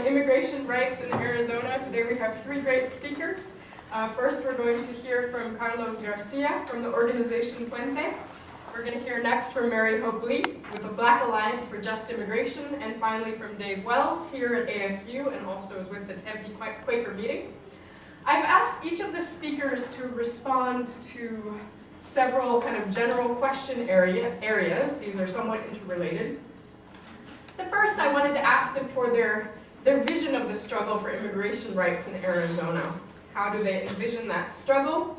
immigration rights in Arizona. Today we have three great speakers. First, we're going to hear from Carlos Garcia from the organization Puente. We're going to hear next from Mary Hope Lee with the Black Alliance for Just Immigration, and finally from Dave Wells here at ASU and also is with the Tempe Quaker meeting. I've asked each of the speakers to respond to several kind of general question areas. These are somewhat interrelated. The first, I wanted to ask them for their vision of the struggle for immigration rights in Arizona. How do they envision that struggle?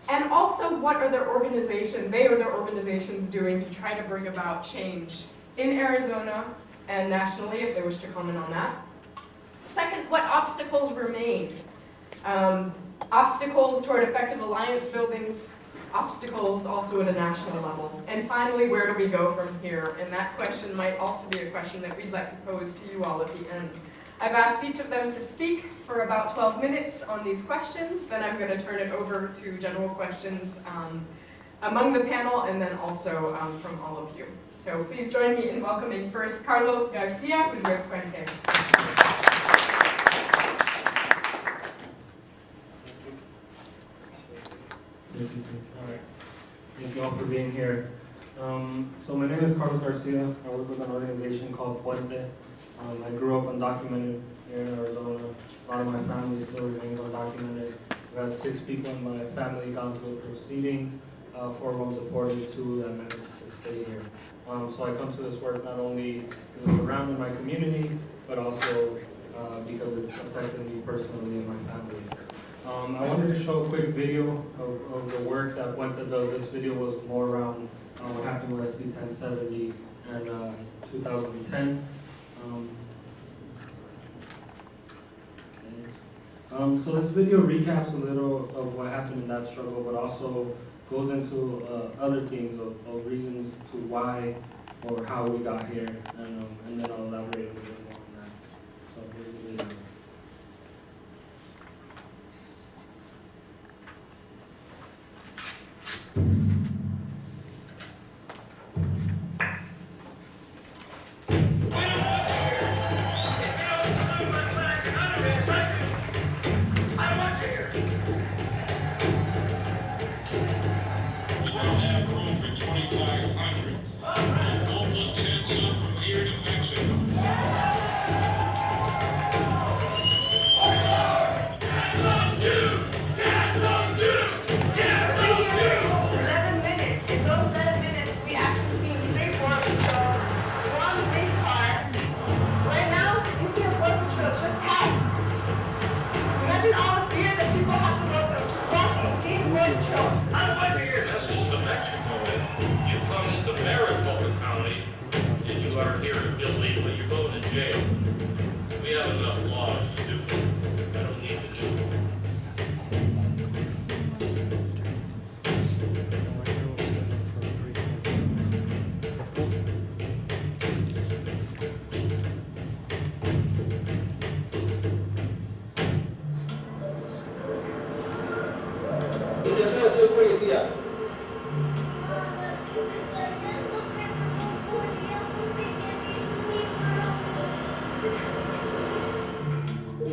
And also, what are they or their organizations doing to try to bring about change in Arizona and nationally, if they wish to comment on that. Second, what obstacles remain? Obstacles toward effective alliance buildings, obstacles also at a national level. And finally, where do we go from here? And that question might also be a question that we'd like to pose to you all at the end. I've asked each of them to speak for about 12 minutes on these questions. Then I'm going to turn it over to general questions among the panel and then also from all of you. So please join me in welcoming first Carlos Garcia, who's with Puente. All right. Thank you all for being here. So my name is Carlos Garcia. I work with an organization called Puente. I grew up undocumented here in Arizona. A lot of my family still remains undocumented. We've had 6 people in my family gone through proceedings, 4 of them deported, 2 that managed to stay here. So I come to this work not only because it's around in my community, but also because it's affected me personally and my family. I wanted to show a quick video of the work that Puente does. This video was more around what happened with SB 1070 and 2010. So this video recaps a little of what happened in that struggle, but also goes into other themes of reasons to why or how we got here, and then I'll elaborate a little bit more on that. So here's the video.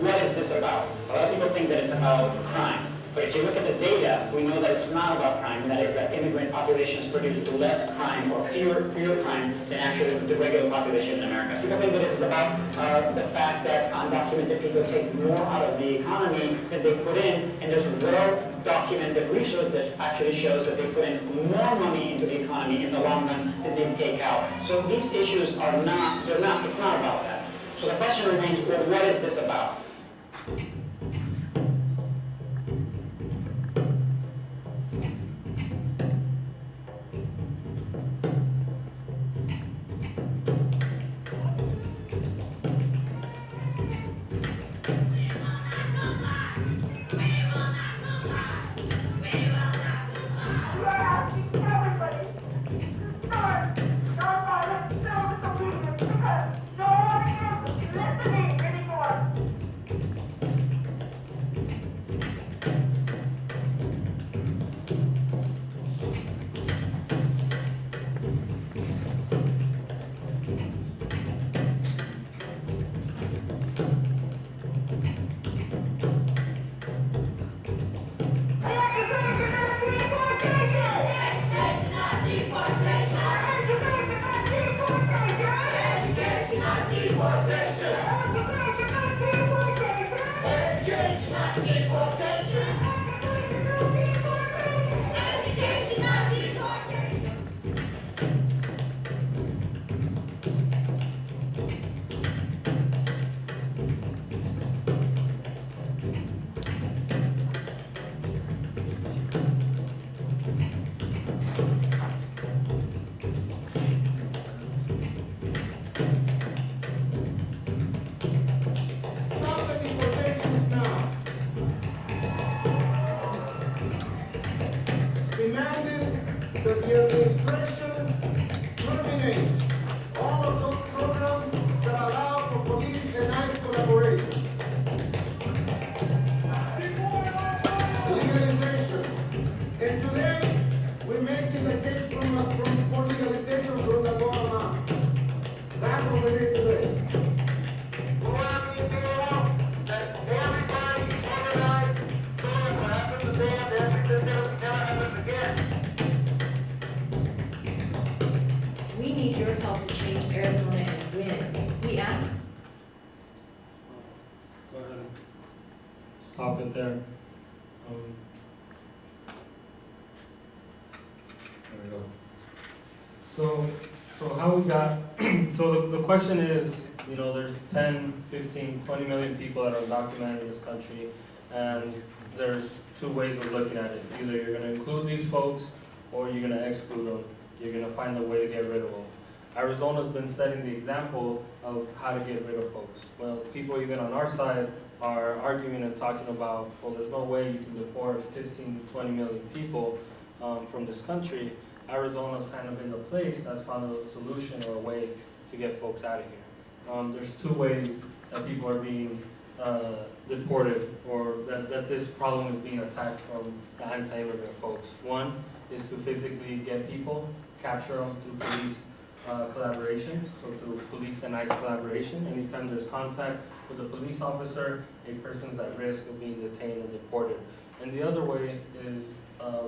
What is this about? A lot of people think that it's about crime. But if you look at the data, we know that it's not about crime. That is that immigrant populations produce less crime or fewer crime than actually the regular population in America. People think that this is about the fact that undocumented people take more out of the economy than they put in, and there's well-documented research that actually shows that they put in more money into the economy in the long run than they take out. So these issues are not, it's not about that. So the question remains, well, what is this about? Stop the deportations now. Demanding that the administration terminate all of those programs that allow for police and ICE collaboration. Legalization. And today, we're making the case for legalization from the bottom up. That's what we're doing today. We need your help to change Arizona and win. We ask. Go ahead. Stop it there. There we go. So how we got, so the question is, you know, there's 10, 15, 20 million people that are undocumented in this country, and there's two ways of looking at it. Either you're going to include these folks, or you're going to exclude them. You're going to find a way to get rid of them. Arizona's been setting the example of how to get rid of folks. Well, people even on our side are arguing and talking about, well, there's no way you can deport 15 to 20 million people from this country. Arizona's kind of in the place that's found a solution or a way to get folks out of here. There's two ways that people are being deported, or that this problem is being attacked from the anti-immigrant folks. One is to physically get people, capture them through police collaboration, so through police and ICE collaboration. Anytime there's contact with a police officer, a person's at risk of being detained and deported. And the other way is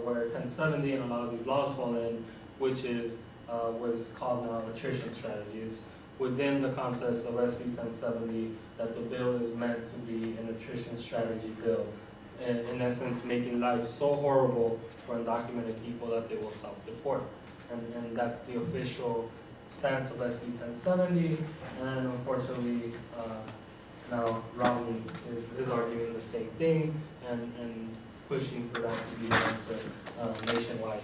where 1070 and a lot of these laws fall in, which is what is called now attrition strategy. It's within the context of SB 1070 that the bill is meant to be an attrition strategy bill. In essence, making life so horrible for undocumented people that they will self-deport. And that's the official stance of SB 1070, and unfortunately, now Romney is arguing the same thing and pushing for that to be the answer nationwide.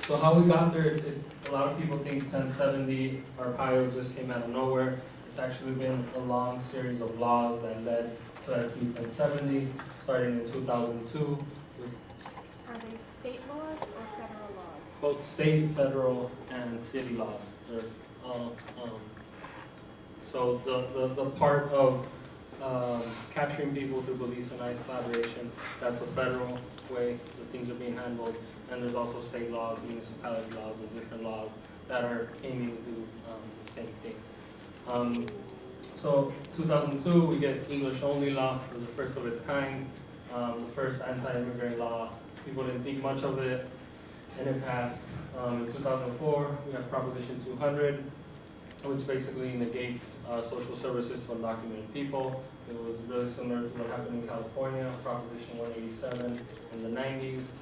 So how we got there, a lot of people think 1070 Arpaio just came out of nowhere. It's actually been a long series of laws that led to SB 1070, starting in 2002. Are they state laws or federal laws? Both state, federal, and city laws. So the part of capturing people through police and ICE collaboration, that's a federal way that things are being handled. And there's also state laws, municipality laws, and different laws that are aiming to do the same thing. So 2002, we get English only law. It was the first of its kind, the first anti-immigrant law. People didn't think much of it, and it passed. In 2004, we have Proposition 200, which basically negates social services to undocumented people. It was really similar to what happened in California, Proposition 187 in the 90s.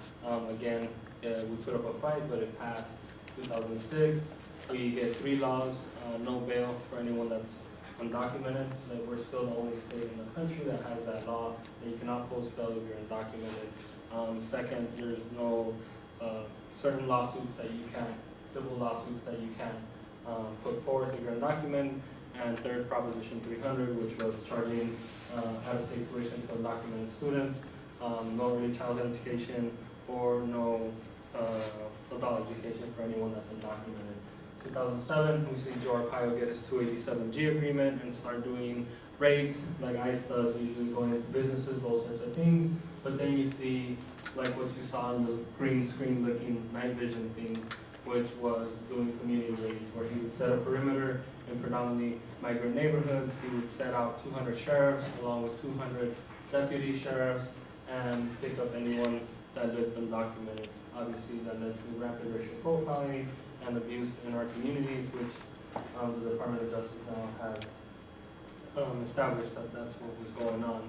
Again, we put up a fight, but it passed. 2006, we get 3 laws, no bail for anyone that's undocumented. That we're still the only state in the country that has that law, that you cannot post bail if you're undocumented. Second, there's no certain lawsuits that you can, civil lawsuits that you can put forward if you're undocumented. And third, Proposition 300, which was charging out-of-state tuition to undocumented students, no early childhood education, or no adult education for anyone that's undocumented. 2007, we see Joe Arpaio get his 287G agreement and start doing raids like ICE does, usually going into businesses, those sorts of things. But then you see, like what you saw in the green screen looking night vision thing, which was doing community raids, where he would set a perimeter in predominantly migrant neighborhoods. He would set out 200 sheriffs along with 200 deputy sheriffs and pick up anyone that lived undocumented. Obviously, that led to rapid racial profiling and abuse in our communities, which the Department of Justice now has established that that's what was going on.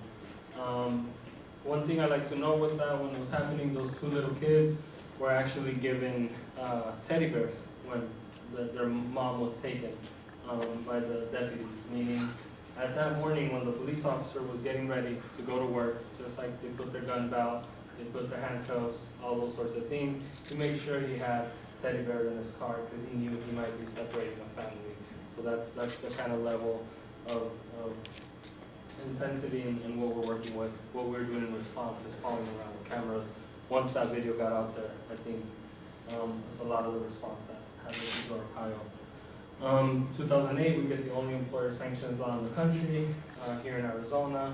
One thing I like to know with that, when it was happening, those two little kids were actually given teddy bears when their mom was taken by the deputies. Meaning, at that morning when the police officer was getting ready to go to work, just like they put their gun belt, they put their handcuffs, all those sorts of things, to make sure he had teddy bears in his car because he knew he might be separating a family. So that's the kind of level of intensity in what we're working with. What we're doing in response is following around with cameras. Once that video got out there, I think that's a lot of the response that happened to Ohio. 2008, we get the only employer sanctions law in the country here in Arizona,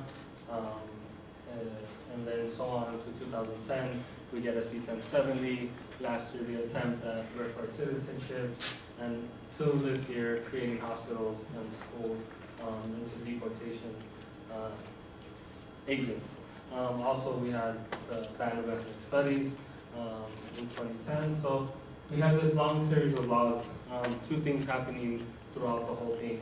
and then so on to 2010, we get SB 1070. Last year, the attempt at birthright citizenship, and till this year, creating hospitals and schools into deportation agents. Also, we had the ban of ethnic studies in 2010. So we have this long series of laws. Two things happening throughout the whole thing.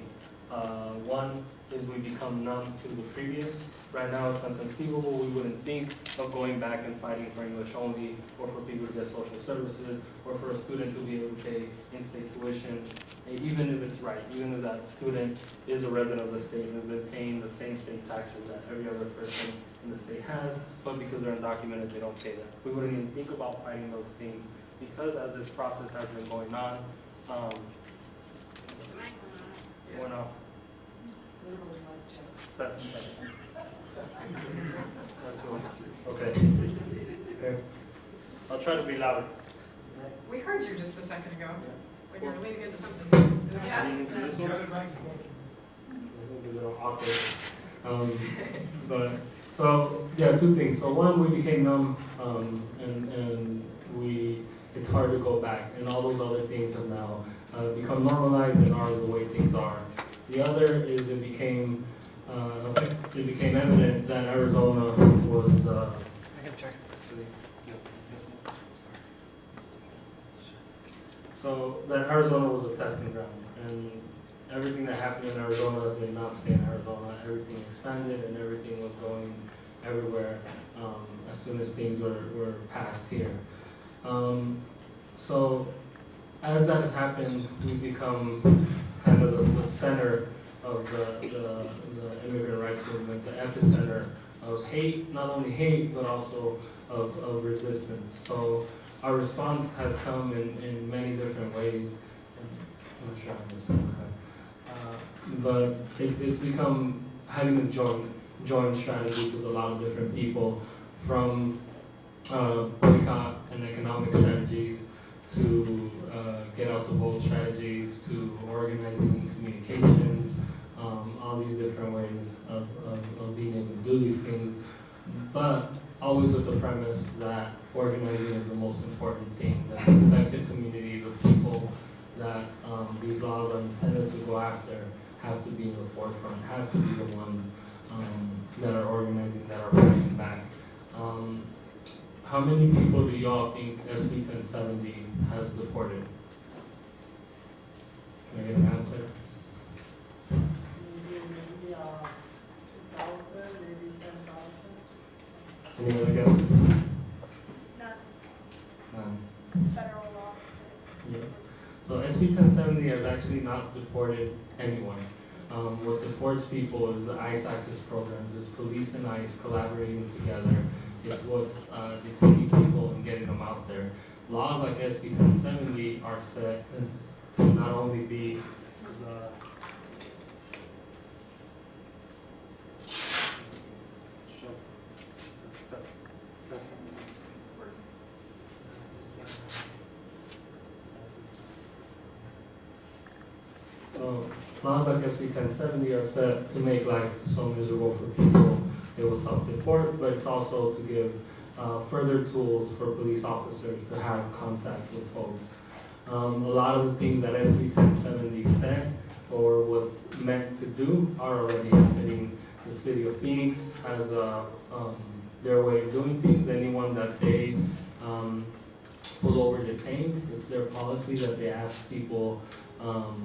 One is we become numb to the previous. Right now it's inconceivable. We wouldn't think of going back and fighting for English only, or for people to get social services, or for a student to be able to pay in-state tuition, even if it's right, even if that student is a resident of the state and has been paying the same state taxes that every other person in the state has, but because they're undocumented, they don't pay that. We wouldn't even think about fighting those things, because as this process has been going on, going on. Okay. I'll try to be louder. We heard you just a second ago when you were leaning into something. Leaning into this one? It's a little awkward. But so yeah, two things. So one, we became numb, and it's hard to go back, and all those other things have now become normalized and are the way things are. The other is it became evident that Arizona was the. I can check. So that Arizona was a testing ground, and everything that happened in Arizona did not stay in Arizona. Everything expanded, and everything was going everywhere as soon as things were passed here. So as that has happened, we've become kind of the center of the immigrant rights movement, the epicenter of hate, not only hate, but also of resistance. So our response has come in many different ways. I'm not sure I understand that. But it's become having a joint strategies with a lot of different people, from boycott and economic strategies to get out the vote strategies to organizing communications, all these different ways of being able to do these things, but always with the premise that organizing is the most important thing, that the affected community, the people that these laws are intended to go after, have to be in the forefront, have to be the ones that are organizing, that are fighting back. How many people do y'all think SB 1070 has deported? Can I get an answer? Maybe 2,000, maybe 10,000. Any other guesses? None. None. It's federal law. Yeah. So SB 1070 has actually not deported anyone. What deports people is the ICE access programs. It's police and ICE collaborating together. It's what's detaining people and getting them out there. Laws like SB 1070 are set to not only be So laws like SB 1070 are set to make life so miserable for people they will self-deport, but it's also to give further tools for police officers to have contact with folks. A lot of the things that SB 1070 said or was meant to do are already happening. The city of Phoenix has their way of doing things. Anyone that they pull over detained, it's their policy that they ask people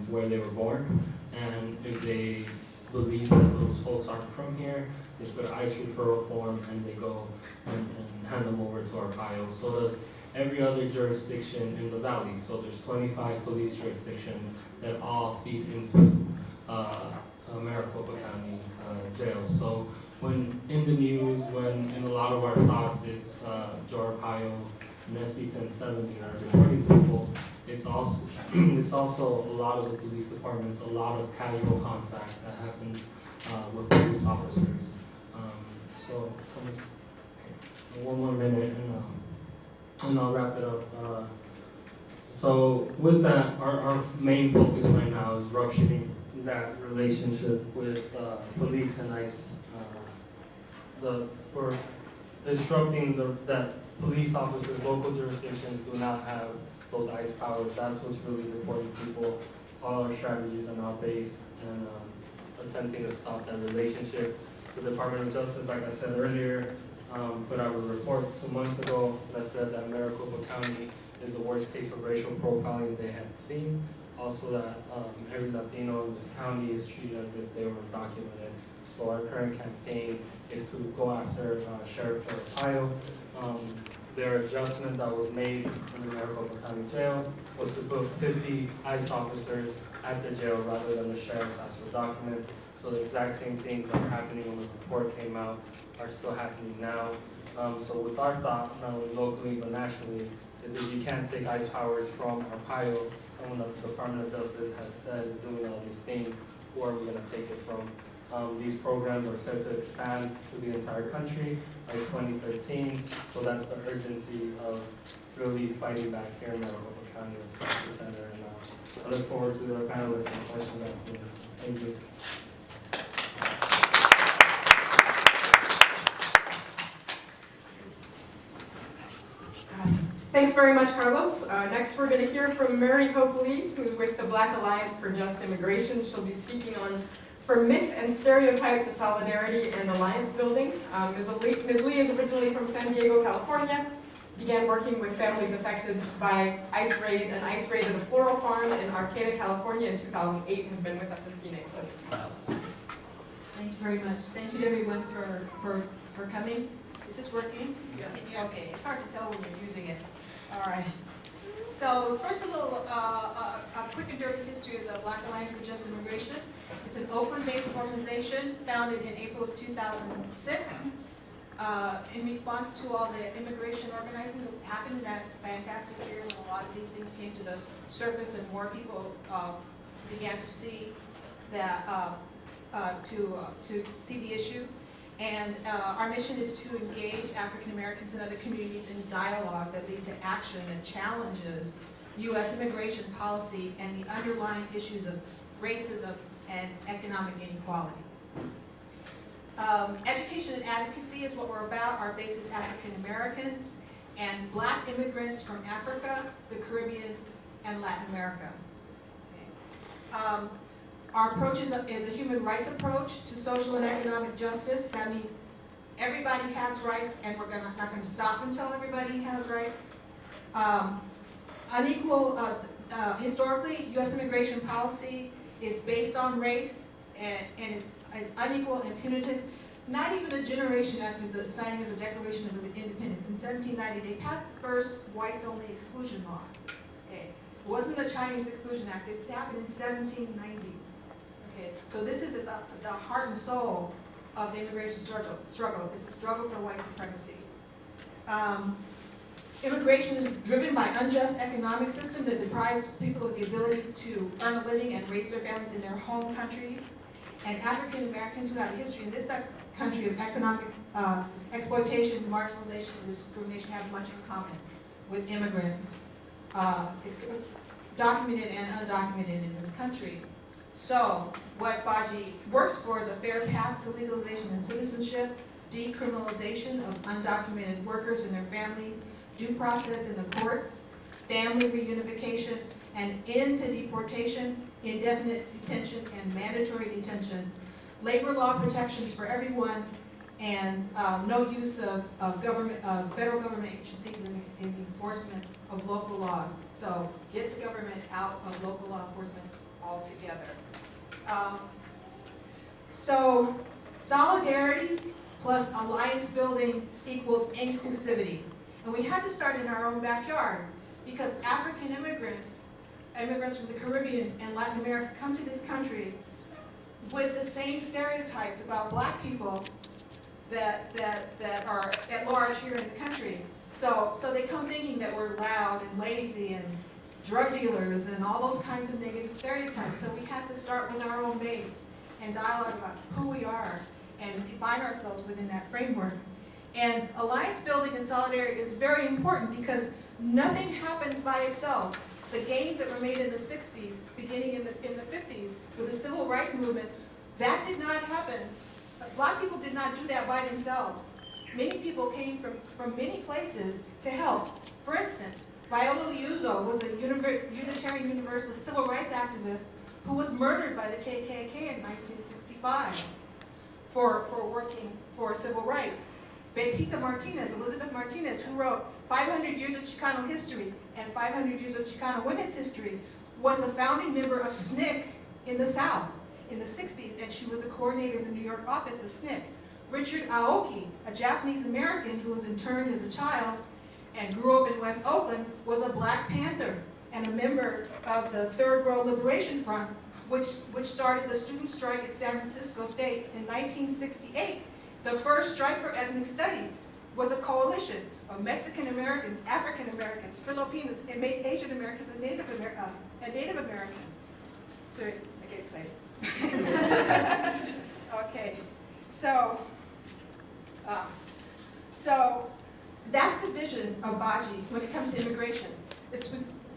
where they were born, and if they believe that those folks aren't from here, they put an ICE referral form and they go and hand them over to our Arpaio. So does every other jurisdiction in the valley. So there's 25 police jurisdictions that all feed into Maricopa County Jail. So when in the news, when in a lot of our thoughts, it's Joe Arpaio and SB 1070 are reporting people, it's also a lot of the police departments, a lot of casual contact that happens with police officers. So one more minute and I'll wrap it up. So with that, our main focus right now is rupturing that relationship with police and ICE. For disrupting that police officers, local jurisdictions do not have those ICE powers. That's what's really deporting people. All our strategies are now based and attempting to stop that relationship. The Department of Justice, like I said earlier, put out a report 2 months ago that said that Maricopa County is the worst case of racial profiling they had seen. Also that every Latino in this county is treated as if they were undocumented. So our current campaign is to go after Sheriff Arpaio. Their adjustment that was made in the Maricopa County Jail was to put 50 ICE officers at the jail rather than the sheriff's ask for documents. So the exact same things that were happening when the report came out are still happening now. So with our thought, not only locally but nationally, is if you can't take ICE powers from Arpaio, someone that the Department of Justice has said is doing all these things, who are we going to take it from? These programs are set to expand to the entire country by 2013, so that's the urgency of really fighting back here in Maricopa County and front and center. And I look forward to the panelists and questions afterwards. Thank you. Thanks very much, Carlos. Next, we're going to hear from Mary Hope Lee, who's with the Black Alliance for Just Immigration. She'll be speaking on From Myth and Stereotype to Solidarity and Alliance Building. Ms. Lee is originally from San Diego, California, began working with families affected by an ice raid at a floral farm in Arcata, California in 2008, has been with us in Phoenix since 2000. Thank you very much. Thank you to everyone for coming. Is this working? Yes. Okay, it's hard to tell when you're using it. All right. So first of all, a quick and dirty history of the Black Alliance for Just Immigration. It's an Oakland-based organization founded in April of 2006 in response to all the immigration organizing that happened in that fantastic year when a lot of these things came to the surface and more people began to see that to see the issue. And our mission is to engage African Americans and other communities in dialogue that lead to action that challenges U.S. immigration policy and the underlying issues of racism and economic inequality. Education and advocacy is what we're about. Our base is African Americans and Black immigrants from Africa, the Caribbean, and Latin America. Okay. Our approach is a human rights approach to social and economic justice. That means everybody has rights, and we're not going to stop until everybody has rights. Historically, U.S. immigration policy is based on race, and it's unequal and punitive. Not even a generation after the signing of the Declaration of Independence in 1790, they passed the first whites-only exclusion law. Okay. It wasn't the Chinese Exclusion Act. It happened in 1790. Okay. So this is at the heart and soul of the immigration struggle. It's a struggle for white supremacy. Immigration is driven by unjust economic system that deprives people of the ability to earn a living and raise their families in their home countries. And African Americans who have a history in this country of economic exploitation, marginalization, and discrimination have much in common with immigrants, documented and undocumented in this country. So what Baji works for is a fair path to legalization and citizenship, decriminalization of undocumented workers and their families, due process in the courts, family reunification, and end to deportation, indefinite detention, and mandatory detention, labor law protections for everyone, and no use of federal government agencies in the enforcement of local laws. So get the government out of local law enforcement altogether. So solidarity plus alliance building equals inclusivity. And we had to start in our own backyard because African immigrants from the Caribbean and Latin America come to this country with the same stereotypes about black people that are at large here in the country. So they come thinking that we're loud and lazy and drug dealers and all those kinds of negative stereotypes. So we have to start with our own base and dialogue about who we are and define ourselves within that framework. And alliance building and solidarity is very important because nothing happens by itself. The gains that were made in the 60s, beginning in the 50s, with the civil rights movement, that did not happen. Black people did not do that by themselves. Many people came from many places to help. For instance, Viola Liuzzo was a Unitarian Universalist civil rights activist who was murdered by the KKK in 1965 for working for civil rights. Betita Martinez, Elizabeth Martinez, who wrote 500 Years of Chicano History and 500 Years of Chicano Women's History, was a founding member of SNCC in the South in the 60s, and she was the coordinator of the New York office of SNCC. Richard Aoki, a Japanese American who was interned as a child and grew up in West Oakland, was a Black Panther and a member of the Third World Liberation Front, which started the student strike at San Francisco State in 1968. The first strike for ethnic studies was a coalition of Mexican Americans, African Americans, Filipinos, and Asian Americans, and Native Americans. Sorry, I get excited. Okay, so that's the vision of Baji when it comes to immigration.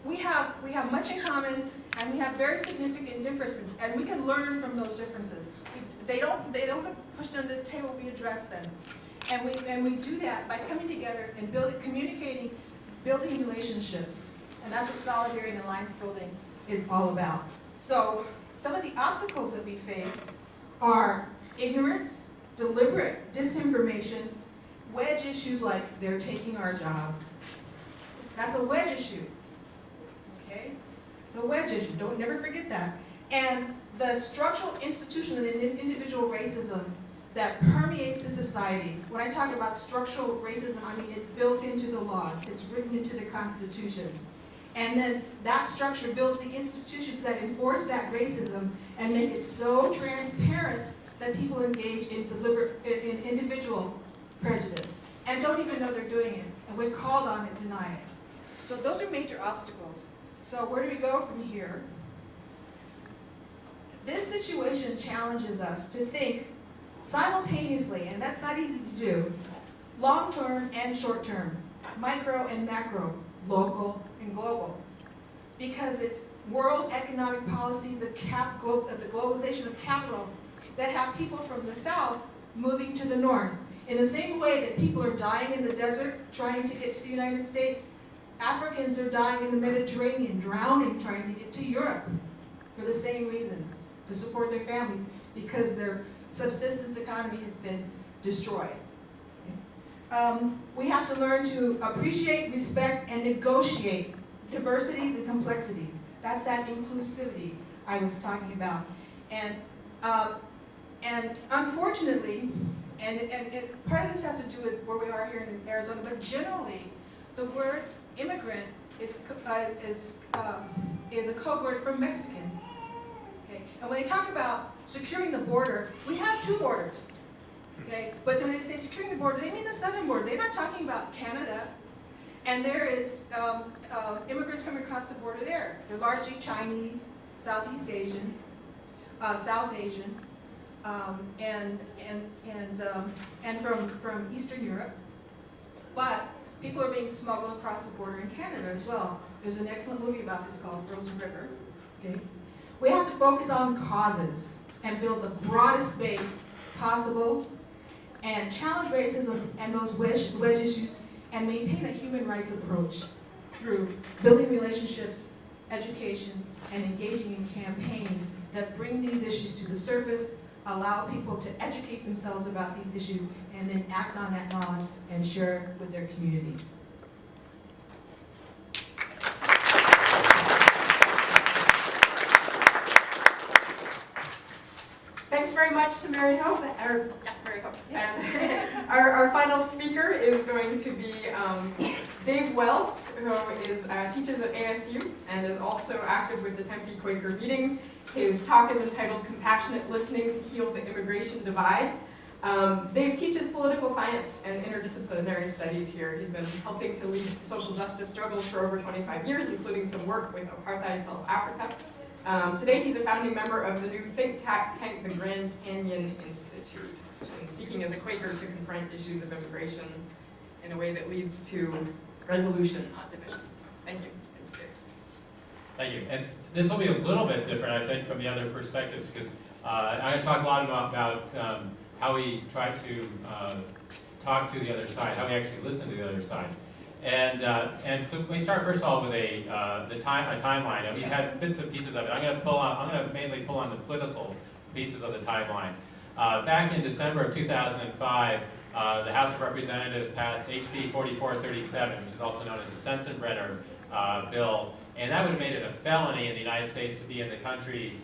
We have much in common, and we have very significant differences, and we can learn from those differences. They don't get pushed under the table. We address them, and we do that by coming together and communicating, building relationships, and that's what solidarity and alliance building is all about. So some of the obstacles that we face are ignorance, deliberate disinformation, wedge issues like they're taking our jobs. That's a wedge issue. Okay, it's a wedge issue. Don't never forget that. And the structural, institutional, and individual racism that permeates the society. When I talk about structural racism, I mean it's built into the laws. It's written into the Constitution. And then that structure builds the institutions that enforce that racism and make it so transparent that people engage in in individual prejudice and don't even know they're doing it. And when called on it, deny it. So those are major obstacles. So where do we go from here? This situation challenges us to think simultaneously, and that's not easy to do, long-term and short-term, micro and macro, local and global, because it's world economic policies of the globalization of capital that have people from the south moving to the north. In the same way that people are dying in the desert trying to get to the United States, Africans are dying in the Mediterranean, drowning trying to get to Europe for the same reasons, to support their families, because their subsistence economy has been destroyed. We have to learn to appreciate, respect, and negotiate diversities and complexities. That's that inclusivity I was talking about. And unfortunately, and part of this has to do with where we are here in Arizona, but generally, the word immigrant is a code word for Mexican. Okay? And when they talk about securing the border, we have two borders. Okay? But when they say securing the border, they mean the southern border. They're not talking about Canada. And there is immigrants coming across the border there. They're largely Chinese, Southeast Asian, South Asian, and from Eastern Europe. But people are being smuggled across the border in Canada as well. There's an excellent movie about this called Frozen River. Okay? We have to focus on causes and build the broadest base possible and challenge racism and those wedge issues and maintain a human rights approach through building relationships, education, and engaging in campaigns that bring these issues to the surface, allow people to educate themselves about these issues, and then act on that knowledge and share it with their communities. Thanks very much to Mary Hope, yes, Mary Hope. And our final speaker is going to be Dave Wells, who teaches at ASU and is also active with the Tempe Quaker meeting. His talk is entitled Compassionate Listening to Heal the Immigration Divide. Dave teaches political science and interdisciplinary studies here. He's been helping to lead social justice struggles for over 25 years, including some work with apartheid South Africa. Today, he's a founding member of the new think tank, the Grand Canyon Institute, and seeking as a Quaker to confront issues of immigration in a way that leads to resolution, not division. Thank you. Thank you. And this will be a little bit different, I think, from the other perspectives, because I'm going to talk a lot about how we try to talk to the other side, how we actually listen to the other side. And so we start first of all with a timeline. And we've had bits and pieces of it. I'm going to mainly pull on the political pieces of the timeline. Back in December of 2005, the House of Representatives passed HB 4437, which is also known as the Sensenbrenner bill, and that would have made it a felony in the United States to be in the country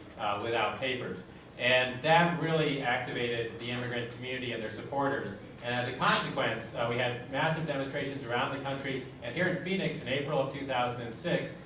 without papers. And that really activated the immigrant community and their supporters. And as a consequence, we had massive demonstrations around the country. And here in Phoenix, in April of 2006,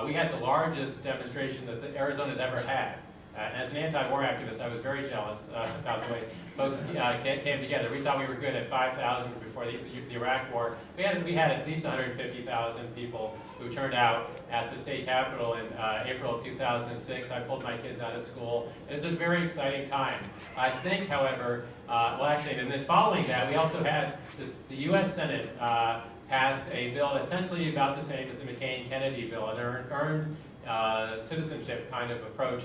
we had the largest demonstration that Arizona's ever had. As an anti-war activist, I was very jealous about the way folks came together. We thought we were good at 5,000 before the Iraq War. We had at least 150,000 people who turned out at the state capitol in April of 2006. I pulled my kids out of school. It was a very exciting time. I think, however, and then following that, we also had the U.S. Senate passed a bill essentially about the same as the McCain-Kennedy bill, an earned citizenship kind of approach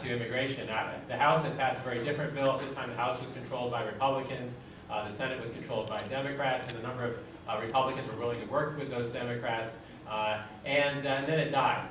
to immigration. The House had passed a very different bill. At this time, the House was controlled by Republicans. The Senate was controlled by Democrats, and a number of Republicans were willing to work with those Democrats. And then it died.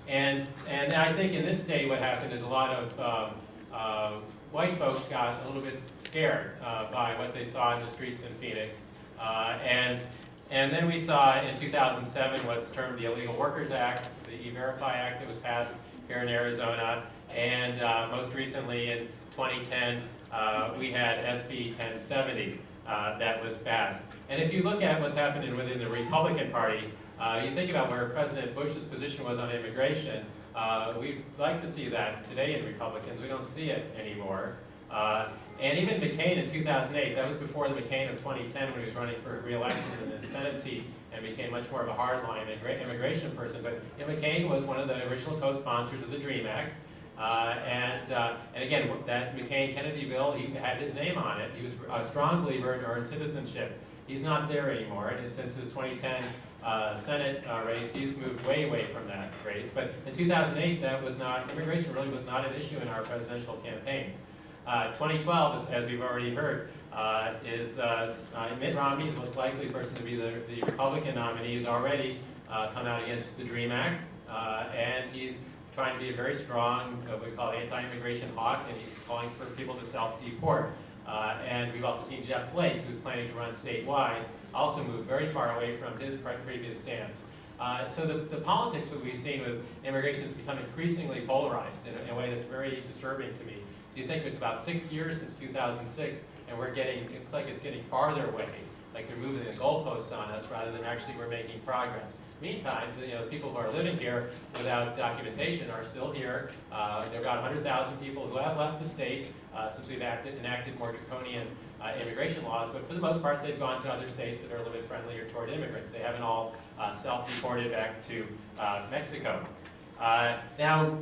And I think in this state, what happened is a lot of white folks got a little bit scared by what they saw in the streets in Phoenix. And then we saw in 2007 what's termed the Illegal Workers Act, the E-Verify Act that was passed here in Arizona, and most recently in 2010 we had SB 1070 that was passed. And if you look at what's happening within the Republican Party, you think about where President Bush's position was on immigration, we'd like to see that today in Republicans. We don't see it anymore. And even McCain in 2008, that was before the McCain of 2010 when he was running for re-election in the Senate seat and became much more of a hardline immigration person. But McCain was one of the original co-sponsors of the DREAM Act. And again, that McCain-Kennedy bill, he had his name on it. He was a strong believer in earned citizenship. He's not there anymore, and since his 2010 Senate race, he's moved way away from that race. But in 2008, immigration really was not an issue in our presidential campaign. 2012, as we've already heard, is Mitt Romney, the most likely person to be the Republican nominee. He's already come out against the DREAM Act, and he's trying to be a very strong, what we call anti-immigration hawk, and he's calling for people to self-deport. And we've also seen Jeff Flake, who's planning to run statewide, also move very far away from his previous stance. So the politics that we've seen with immigration has become increasingly polarized in a way that's very disturbing to me. So you think it's about 6 years since 2006, and it's like it's getting farther away, like they're moving the goalposts on us rather than actually we're making progress. Meantime, the people who are living here without documentation are still here. There are about 100,000 people who have left the state since we've enacted more draconian immigration laws, but for the most part, they've gone to other states that are a little bit friendlier toward immigrants. They haven't all self-deported back to Mexico. Now,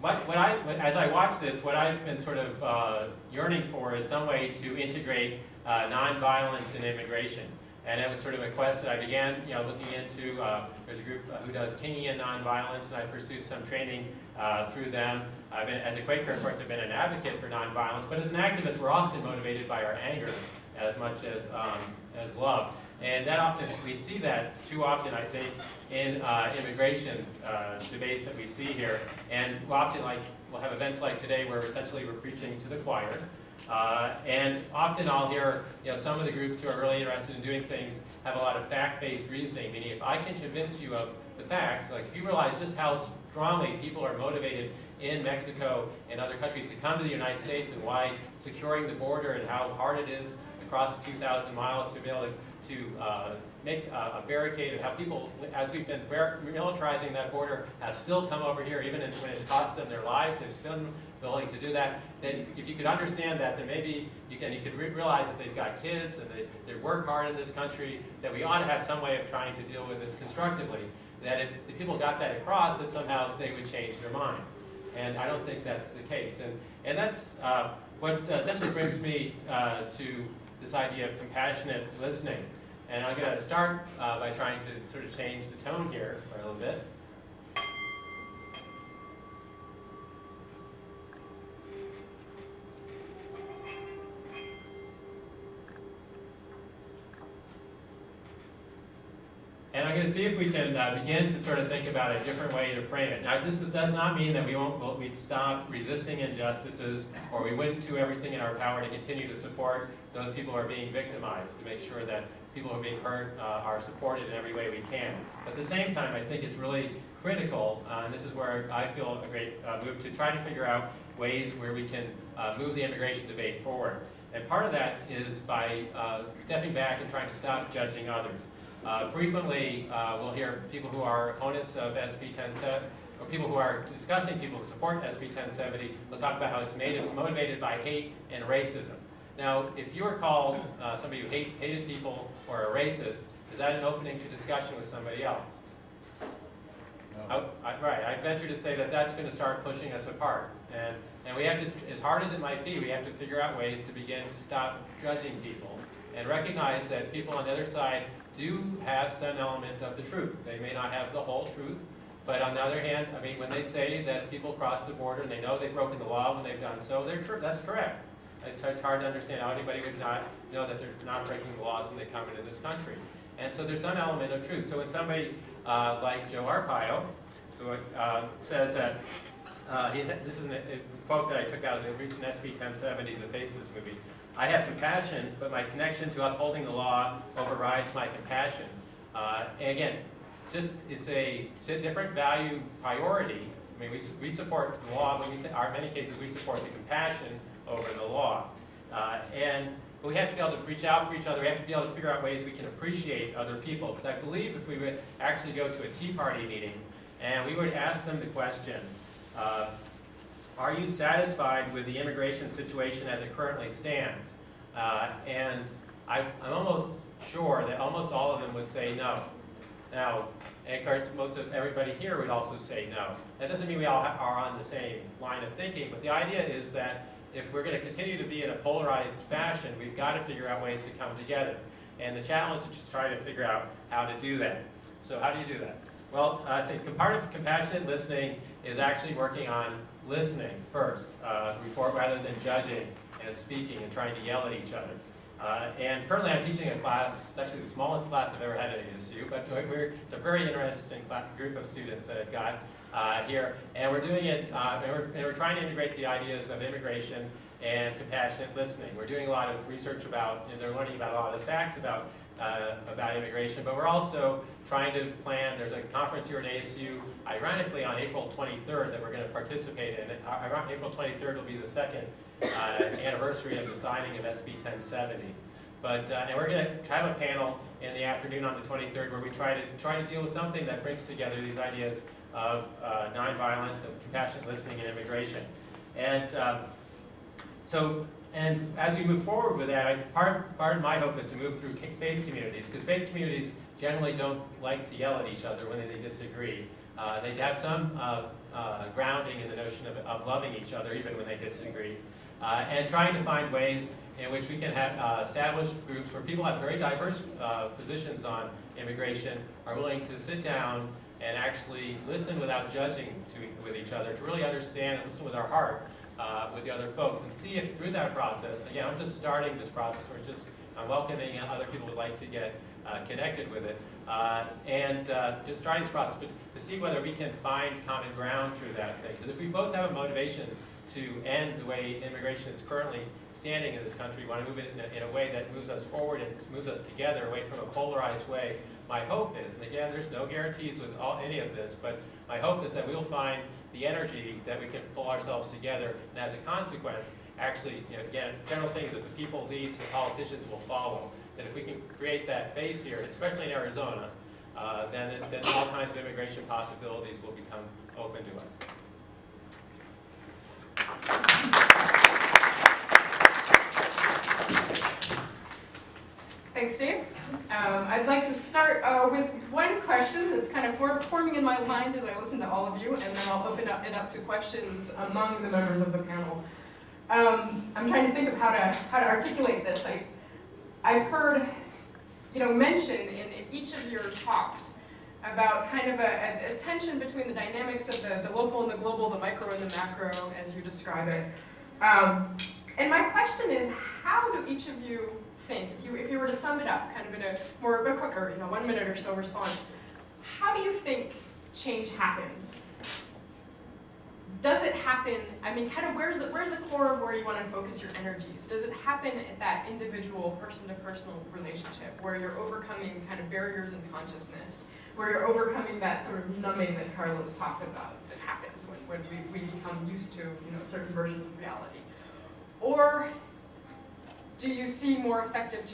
as I watch this, what I've been sort of yearning for is some way to integrate nonviolence in immigration. And it was sort of a quest that I began, looking into. There's a group who does Kingian nonviolence, and I pursued some training through them. As a Quaker, of course, I've been an advocate for nonviolence, but as an activist, we're often motivated by our anger as much as love. And we see that too often, I think, in immigration debates that we see here. And we'll have events like today where essentially we're preaching to the choir. And often I'll hear, some of the groups who are really interested in doing things have a lot of fact-based reasoning, meaning if I can convince you of the facts, like if you realize just how strongly people are motivated in Mexico and other countries to come to the United States, and why securing the border and how hard it is across 2,000 miles to be able to make a barricade, and how people, as we've been militarizing that border, have still come over here, even when it's cost them their lives. They've still been willing to do that. Then if you could understand that, then maybe you could realize that they've got kids and they work hard in this country, that we ought to have some way of trying to deal with this constructively. That if the people got that across, that somehow they would change their mind. And I don't think that's the case. And that's what essentially brings me to this idea of compassionate listening. And I'm going to start by trying to sort of change the tone here for a little bit. And I'm going to see if we can begin to sort of think about a different way to frame it. Now, does not mean that we'd stop resisting injustices, or we wouldn't do everything in our power to continue to support those people who are being victimized, to make sure that people who are being hurt are supported in every way we can. But at the same time, I think it's really critical, and this is where I feel a great move, to try to figure out ways where we can move the immigration debate forward. And part of that is by stepping back and trying to stop judging others. Frequently, we'll hear people who are opponents of SB 1070, or people who are discussing people who support SB 1070, they'll talk about how it's motivated by hate and racism. Now, if you are called somebody who hated people or a racist, is that an opening to discussion with somebody else? No. Right, I venture to say that that's going to start pushing us apart. And we have to, as hard as it might be, we have to figure out ways to begin to stop judging people and recognize that people on the other side do have some element of the truth. They may not have the whole truth, but on the other hand, I mean, when they say that people cross the border and they know they've broken the law when they've done so, that's correct. It's hard to understand how anybody would not know that they're not breaking the laws when they come into this country. And so there's some element of truth. So when somebody like Joe Arpaio, who says that, this is a quote that I took out of the recent SB 1070, the Faces movie, "I have compassion, but my connection to upholding the law overrides my compassion." And again, it's a different value priority. I mean, we support the law, but in many cases we support the compassion over the law. But we have to be able to reach out for each other. We have to be able to figure out ways we can appreciate other people. Because I believe if we would actually go to a Tea Party meeting and we would ask them the question, are you satisfied with the immigration situation as it currently stands? And I'm almost sure that almost all of them would say no. Now, and of course, most of everybody here would also say no. That doesn't mean we all are on the same line of thinking, but the idea is that if we're going to continue to be in a polarized fashion, we've got to figure out ways to come together. And the challenge is to try to figure out how to do that. So how do you do that? Well, I think part of compassionate listening is actually working on listening first, rather than judging and speaking and trying to yell at each other. And currently I'm teaching a class, it's actually the smallest class I've ever had at ASU, but it's a very interesting group of students that I've got here. And we're doing it, and we're trying to integrate the ideas of immigration and compassionate listening. We're doing a lot of research about, they're learning about a lot of the facts about immigration, but we're also trying to plan, there's a conference here at ASU, ironically on April 23rd that we're going to participate in. April 23rd will be the second anniversary of the signing of SB 1070. But, and we're going to have a panel in the afternoon on the 23rd where we try to deal with something that brings together these ideas of nonviolence, of compassionate listening, and immigration. And and as we move forward with that, part of my hope is to move through faith communities, because faith communities generally don't like to yell at each other when they disagree. They have some grounding in the notion of loving each other even when they disagree. And trying to find ways in which we can have established groups where people have very diverse positions on immigration, are willing to sit down and actually listen without judging with each other, to really understand and listen with our heart with the other folks, and see if through that process, again, I'm just starting this process, I'm welcoming other people who would like to get connected with it, and just starting this process to see whether we can find common ground through that thing. Because if we both have a motivation to end the way immigration is currently standing in this country. We want to move it in a way that moves us forward and moves us together away from a polarized way. My hope is, and again, there's no guarantees with any of this, but my hope is that we'll find the energy that we can pull ourselves together, and as a consequence, actually, again, general things, if the people lead, the politicians will follow. That if we can create that base here, especially in Arizona, then all kinds of immigration possibilities will become open to us. Thanks, Steve. I'd like to start with one question that's kind of forming in my mind as I listen to all of you, and then I'll open it up to questions among the members of the panel. I'm trying to think of how to articulate this. I've heard, mention in each of your talks about kind of a tension between the dynamics of the local and the global, the micro and the macro, as you describe it. And my question is, how do each of you think, if you were to sum it up, kind of in a quicker, 1 minute or so response, how do you think change happens? Does it happen, kind of where's the core of where you want to focus your energies? Does it happen at that individual person-to-personal relationship where you're overcoming kind of barriers in consciousness, where you're overcoming that sort of numbing that Carlos talked about that happens when we become used to certain versions of reality? Or do you see more effective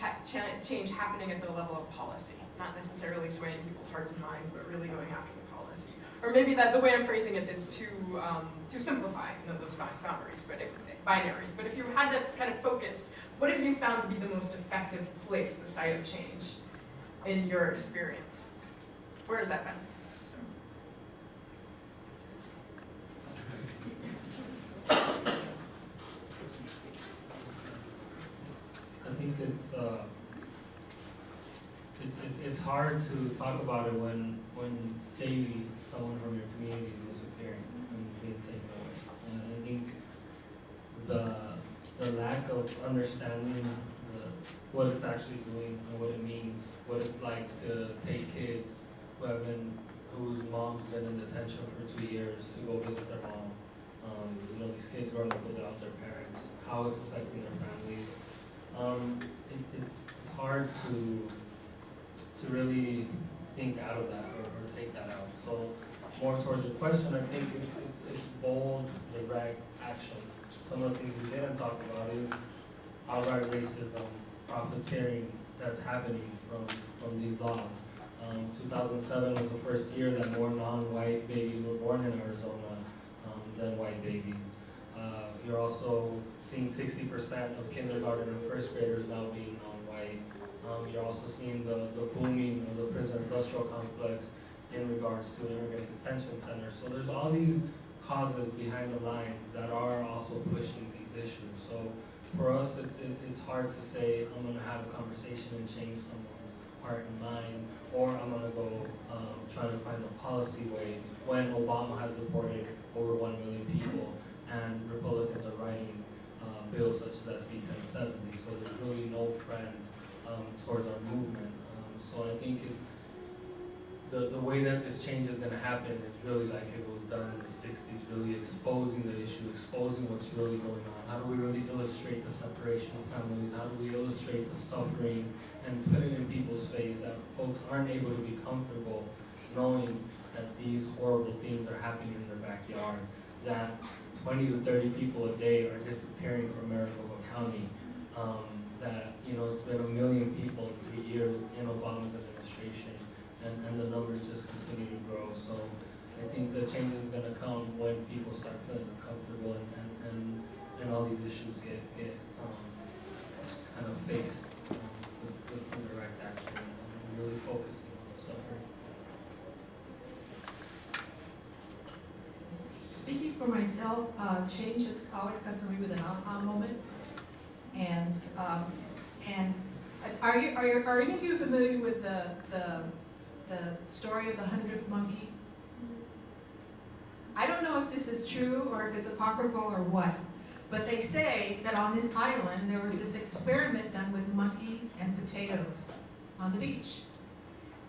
change happening at the level of policy, not necessarily swaying people's hearts and minds, but really going after the policy? Or maybe the way I'm phrasing it is to simplify those boundaries, binaries. But if you had to kind of focus, what have you found to be the most effective place, the site of change, in your experience? Where has that been? So. I think it's hard to talk about it when daily someone from your community is disappearing and being taken away. And I think the lack of understanding what it's actually doing and what it means, what it's like to take kids whose moms have been in detention for 2 years to go visit their mom. These kids growing up without their parents, how it's affecting their families. It's hard to really think out of that or take that out. So more towards your question, I think it's bold, direct action. Some of the things we didn't talk about is outright racism, profiteering that's happening from these laws. 2007 was the first year that more non-white babies were born in Arizona than white babies. You're also seeing 60% of kindergarten and first graders now being non-white. You're also seeing the booming of the prison industrial complex in regards to immigrant detention centers. So there's all these causes behind the lines that are also pushing these issues. So for us, it's hard to say, I'm going to have a conversation and change someone's heart and mind, or I'm going to go try to find a policy way when Obama has deported over 1 million people and Republicans are writing bills such as SB 1070. So there's really no friend towards our movement. So I think it's the way that this change is going to happen is really like it was done in the 60s, really exposing the issue, exposing what's really going on. How do we really illustrate the separation of families? How do we illustrate the suffering and put it in people's face that folks aren't able to be comfortable knowing that these horrible things are happening in their backyard, that 20 to 30 people a day are disappearing from Maricopa County, that it's been 1 million people in 3 years in Obama's administration, and the numbers just continue to grow. So I think the change is going to come when people start feeling comfortable and all these issues get kind of faced with some direct action and really focusing on the suffering. Speaking for myself, change has always come for me with an aha moment. And are any of you familiar with the story of the 100th monkey? I don't know if this is true or if it's apocryphal or what, but they say that on this island there was this experiment done with monkeys and potatoes on the beach.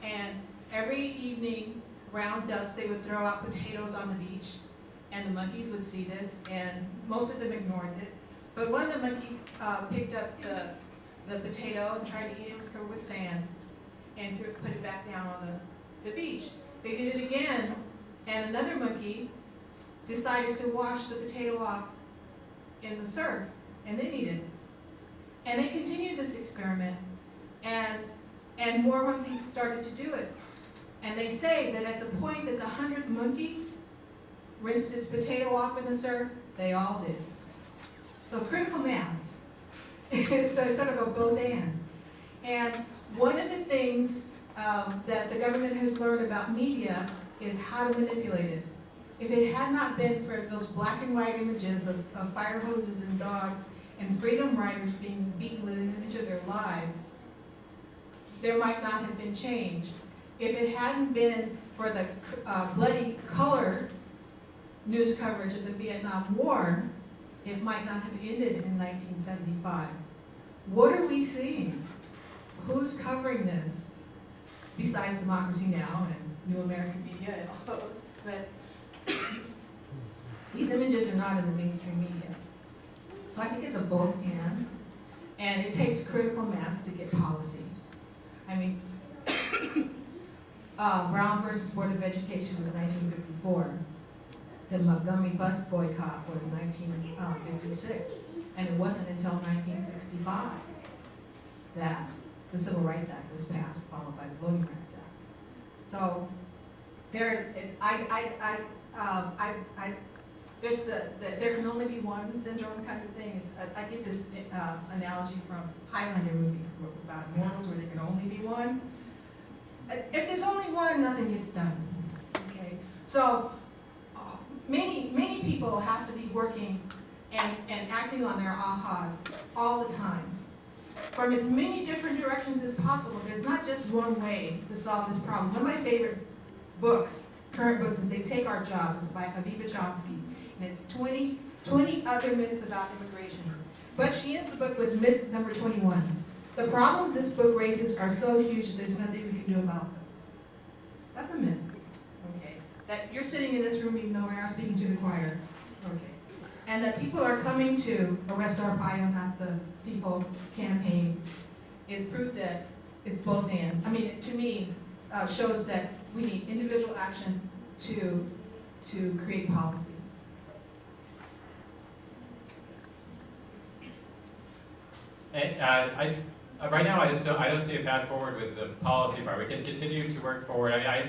And every evening, around dusk, they would throw out potatoes on the beach. and the monkeys would see this, and most of them ignored it. But one of the monkeys picked up the potato and tried to eat it. It was covered with sand, and put it back down on the beach. They did it again, and another monkey decided to wash the potato off in the surf, and then eat it. And they continued this experiment, and more monkeys started to do it. And they say that at the point that the 100th monkey rinsed its potato off in the surf, they all did. So critical mass. So it's sort of a both and. And one of the things that the government has learned about media is how to manipulate it. If it had not been for those black and white images of fire hoses and dogs and freedom riders being beaten with an image of their lives, there might not have been change. If it hadn't been for the bloody color news coverage of the Vietnam War, it might not have ended in 1975. What are we seeing? Who's covering this? Besides Democracy Now! And New American Media and all those. But these images are not in the mainstream media. So I think it's a both and it takes critical mass to get policy. I mean, Brown versus Board of Education was 1954. The Montgomery bus boycott was 1956. And it wasn't until 1965 that the Civil Rights Act was passed, followed by the Voting Rights Act. So there can only be one syndrome kind of thing. I get this analogy from Highlander movies about immortals where there can only be one. If there's only one, nothing gets done. Okay, so many people have to be working and acting on their ahas all the time, from as many different directions as possible. There's not just one way to solve this problem. One of my favorite books, current books, is They Take Our Jobs. It's by Aviva Chomsky, and it's 20 other myths about immigration. But she ends the book with myth number 21. The problems this book raises are so huge there's nothing we can do about them. That's a myth. Okay. That you're sitting in this room even though we are speaking to the choir. Okay. And that people are coming to Arrest Our Pio, Not the People campaigns is proof that it's both and. I mean, to me, shows that we need individual action to create policy. Right now, I don't see a path forward with the policy part. We can continue to work forward. I'm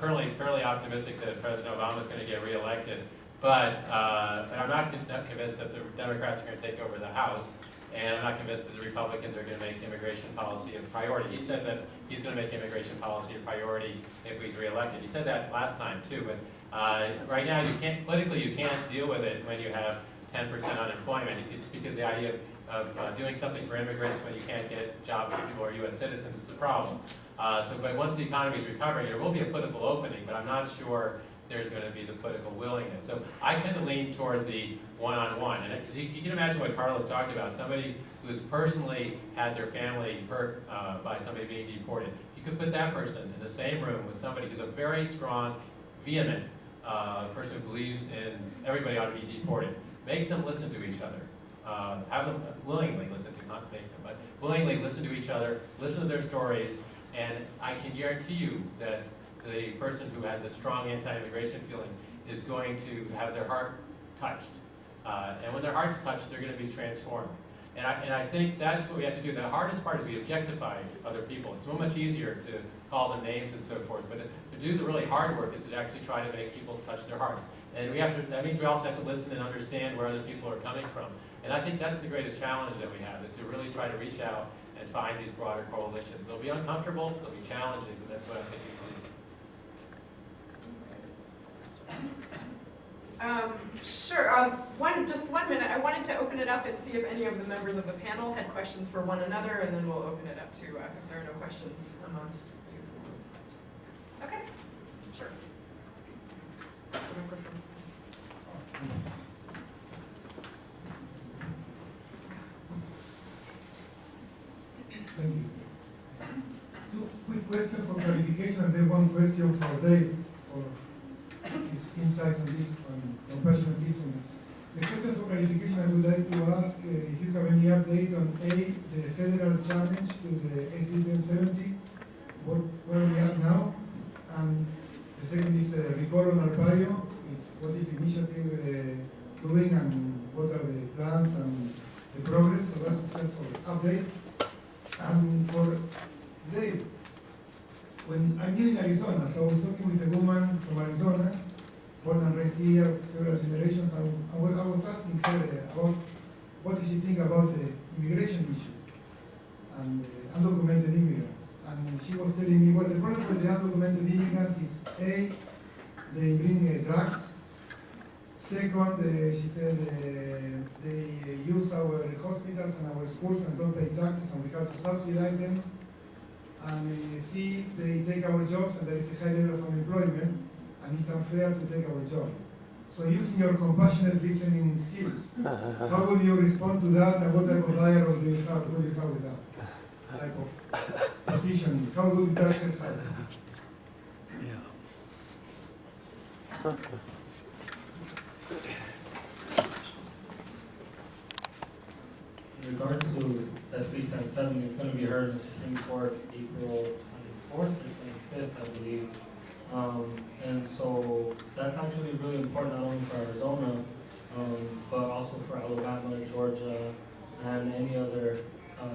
currently fairly optimistic that President Obama is going to get reelected, but I'm not convinced that the Democrats are going to take over the House, and I'm not convinced that the Republicans are going to make immigration policy a priority. He said that he's going to make immigration policy a priority if he's reelected. He said that last time too, but right now politically you can't deal with it when you have 10% unemployment. It's because the idea of doing something for immigrants when you can't get jobs for people who are U.S. citizens is a problem. But once the economy is recovering, there will be a political opening, but I'm not sure there's going to be the political willingness. So I tend to lean toward the one-on-one. And you can imagine what Carlos talked about, somebody who's personally had their family hurt by somebody being deported. You could put that person in the same room with somebody who's a very strong, vehement person who believes in everybody ought to be deported. Make them listen to each other. Have them willingly listen to, not make them, but willingly listen to each other, listen to their stories, and I can guarantee you that the person who has a strong anti-immigration feeling is going to have their heart touched. And when their heart's touched, they're going to be transformed. And I think that's what we have to do. The hardest part is we objectify other people. It's so much easier to call them names and so forth, but to do the really hard work is to actually try to make people touch their hearts. And that means we also have to listen and understand where other people are coming from. And I think that's the greatest challenge that we have, is to really try to reach out and find these broader coalitions. They'll be uncomfortable, they'll be challenging, but that's what I think we do. Sure. Just 1 minute. I wanted to open it up and see if any of the members of the panel had questions for one another, and then we'll open it up to if there are no questions amongst you. Okay. Sure. That's the microphone. Thank you. Two quick questions for clarification and then one question for Dave for his insights on this. update on A, the federal challenge to the SB 1070, where we are now, and the second is recall on Arpaio, what is the initiative doing and what are the plans and the progress. So that's just for update. And for Dave, when I'm here in Arizona, so I was talking with a woman from Arizona, born and raised here, several generations, and I was asking her about what did she think about the immigration issue and undocumented immigrants. And she was telling me, well, the problem with the undocumented immigrants is A, they bring drugs. Second, she said they use our hospitals and our schools and don't pay taxes, and we have to subsidize them. And C, they take our jobs, and there is a high level of unemployment, and it's unfair to take our jobs. So using your compassionate listening skills, how would you respond to that, and what type of dialogue do you have with that type of positioning? How would that help? In regards to SB 1070, it's going to be heard in the Supreme Court April 24th or 25th, I believe. And so that's actually really important not only for Arizona, but also for Alabama, Georgia, and any other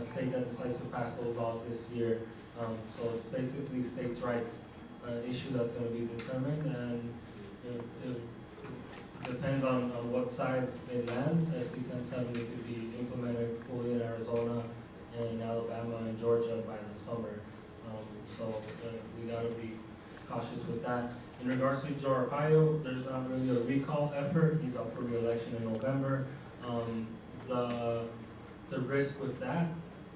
state that decides to pass those laws this year. So it's basically states' rights issue that's going to be determined, and if depends on what side it lands. SB 1070 could be implemented fully in Arizona and Alabama and Georgia by the summer. So we got to be cautious with that. In regards to Joe Arpaio, there's not really a recall effort. He's up for re-election in November. The risk with that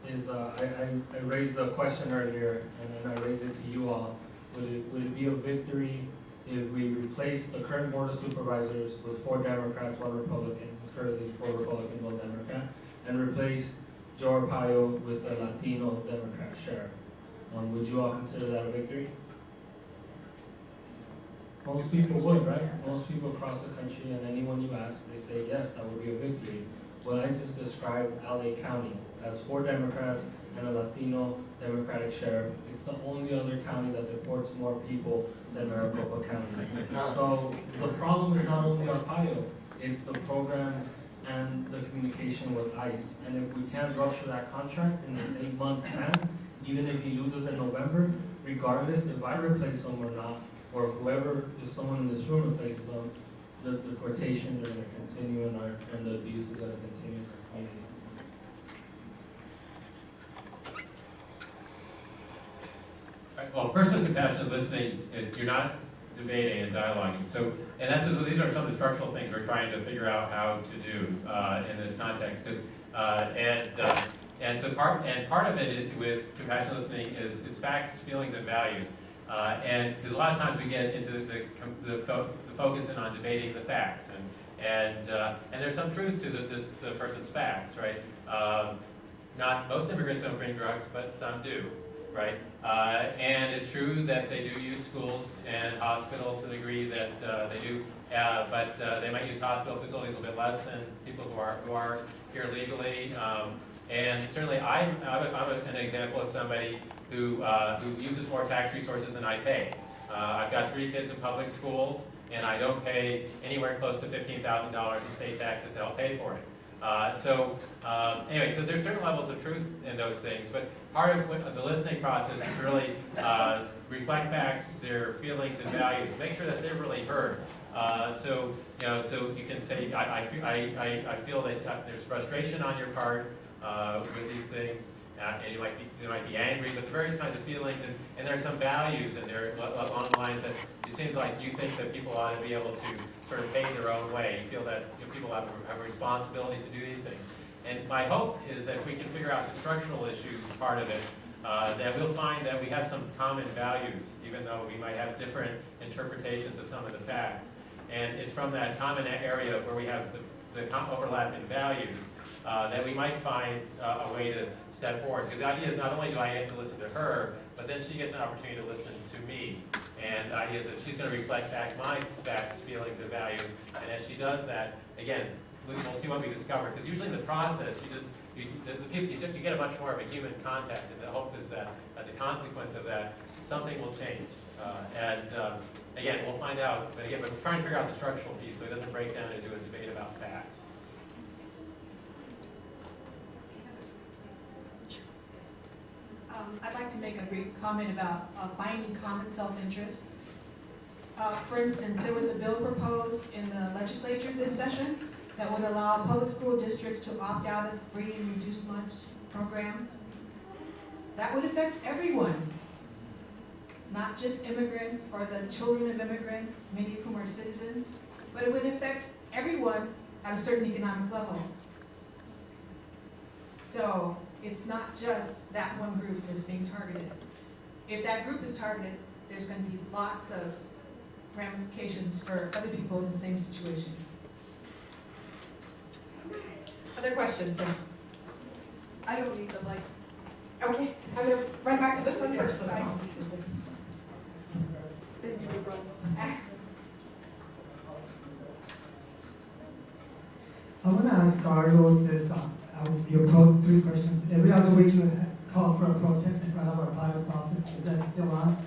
is I raised the question earlier, and I raised it to you all. Would it be a victory if we replace the current Board of Supervisors with 4 Democrats, 1 Republican, it's currently 4 Republicans, 1 Democrat, and replace Joe Arpaio with a Latino Democrat sheriff? Would you all consider that a victory? Most people would, right? Most people across the country, and anyone you ask, they say yes, that would be a victory. Well, I just described LA County as 4 Democrats and a Latino Democratic sheriff. It's the only other county that deports more people than Maricopa County. So the problem is not only Arpaio, it's the programs and the communication with ICE. And if we can't rupture that contract in this 8-month span, even if he loses in November, regardless if I replace him or not, or whoever, if someone in this room replaces him, the deportations are going to continue and the abuses are going to continue in our community. Right, well, first with compassionate listening, you're not debating and dialoguing. So, and that's just, these are some of the structural things we're trying to figure out how to do in this context. Because and so part of it with compassionate listening is facts, feelings, and values. And because a lot of times we get into the focus in on debating the facts, and there's some truth to the person's facts, right? Not most immigrants don't bring drugs, but some do, right? And it's true that they do use schools and hospitals to the degree that they do, but they might use hospital facilities a little bit less than people who are here legally. And certainly, I'm an example of somebody who uses more tax resources than I pay. I've got 3 kids in public schools, and I don't pay anywhere close to $15,000 in state taxes to help pay for it. Anyway, so there's certain levels of truth in those things, but part of the listening process is really reflect back their feelings and values, make sure that they're really heard. So you can say, I feel that there's frustration on your part with these things, and you might be angry, but the various kinds of feelings, and there's some values in there along the lines that it seems like you think that people ought to be able to sort of pay their own way. You feel that people have a responsibility to do these things. And my hope is that if we can figure out the structural issue part of it, that we'll find that we have some common values, even though we might have different interpretations of some of the facts. And it's from that common area where we have the overlap in values that we might find a way to step forward. Because the idea is not only do I get to listen to her, but then she gets an opportunity to listen to me. And the idea is that she's going to reflect back my facts, feelings, and values. And as she does that, again, we'll see what we discover. Because usually in the process, the people, you get a much more of a human contact, and the hope is that as a consequence of that, something will change. Again, we'll find out, but again, we're trying to figure out the structural piece so it doesn't break down into a debate about facts. I'd like to make a brief comment about finding common self-interest. For instance, there was a bill proposed in the legislature this session that would allow public school districts to opt out of free and reduced lunch programs. That would affect everyone, not just immigrants or the children of immigrants, many of whom are citizens, but it would affect everyone at a certain economic level. So it's not just that one group that's being targeted. If that group is targeted, there's going to be lots of ramifications for other people in the same situation. Other questions? I don't need the mic. Okay, I'm going to run back to this one first. I don't need the mic. Send you the problem. I want to ask Carlos you brought 3 questions. Every other week you call for a protest in front of our BIOS office. Is that still on?